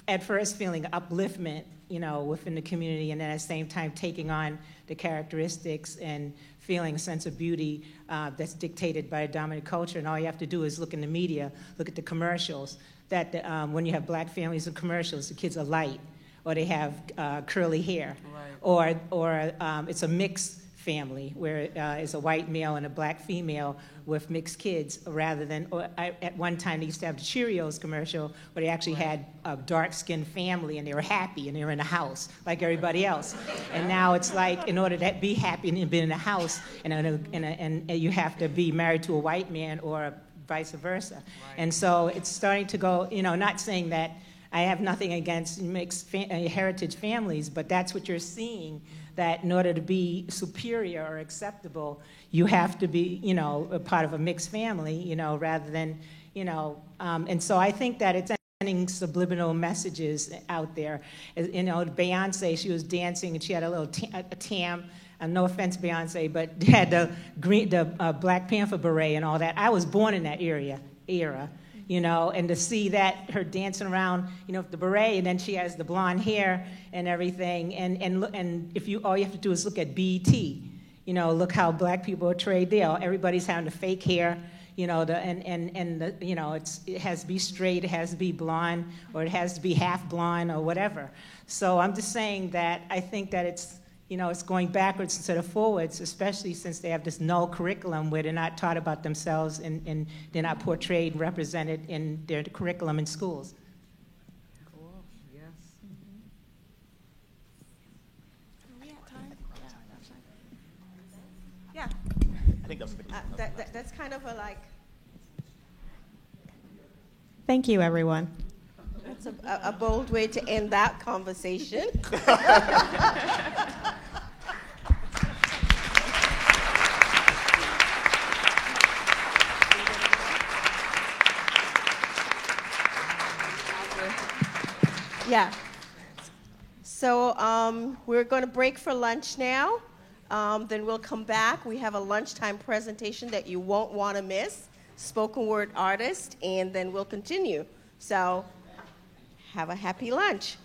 at first feeling upliftment, you know, within the community, and then at the same time taking on the characteristics and feeling a sense of beauty that's dictated by a dominant culture. And all you have to do is look in the media, look at the commercials, that when you have black families in commercials, the kids are light, or they have curly hair, right. or it's a mixed family where it's a white male and a black female with mixed kids, rather than, at one time they used to have the Cheerios commercial where they actually had a dark-skinned family and they were happy and they were in a house like everybody else. And now it's like, in order to be happy and be in a house, and you have to be married to a white man or vice versa. Right. And so it's starting to go, you know, not saying that I have nothing against mixed heritage families, but that's what you're seeing, that in order to be superior or acceptable, you have to be, you know, a part of a mixed family, you know, rather than, you know, and so I think that it's sending subliminal messages out there. You know, Beyonce, she was dancing and she had a little tam, no offense, Beyonce, but had the Black Panther beret and all that. I was born in that era. You know, and to see that, her dancing around, you know, with the beret, and then she has the blonde hair and everything, and if you, all you have to do is look at BET, you know, look how black people are portrayed there. Everybody's having the fake hair, you know, you know, it has to be straight, it has to be blonde, or it has to be half blonde or whatever. So I'm just saying that I think that it's, you know, it's going backwards instead of forwards, especially since they have this null curriculum where they're not taught about themselves and they're not portrayed and represented in their curriculum in schools. Cool, yes. Mm-hmm. We have time? Yeah. I think that's kind of a like. Thank you, everyone. That's a bold way to end that conversation. Yeah. So we're going to break for lunch now. Then we'll come back. We have a lunchtime presentation that you won't want to miss, spoken word artist, and then we'll continue. So have a happy lunch.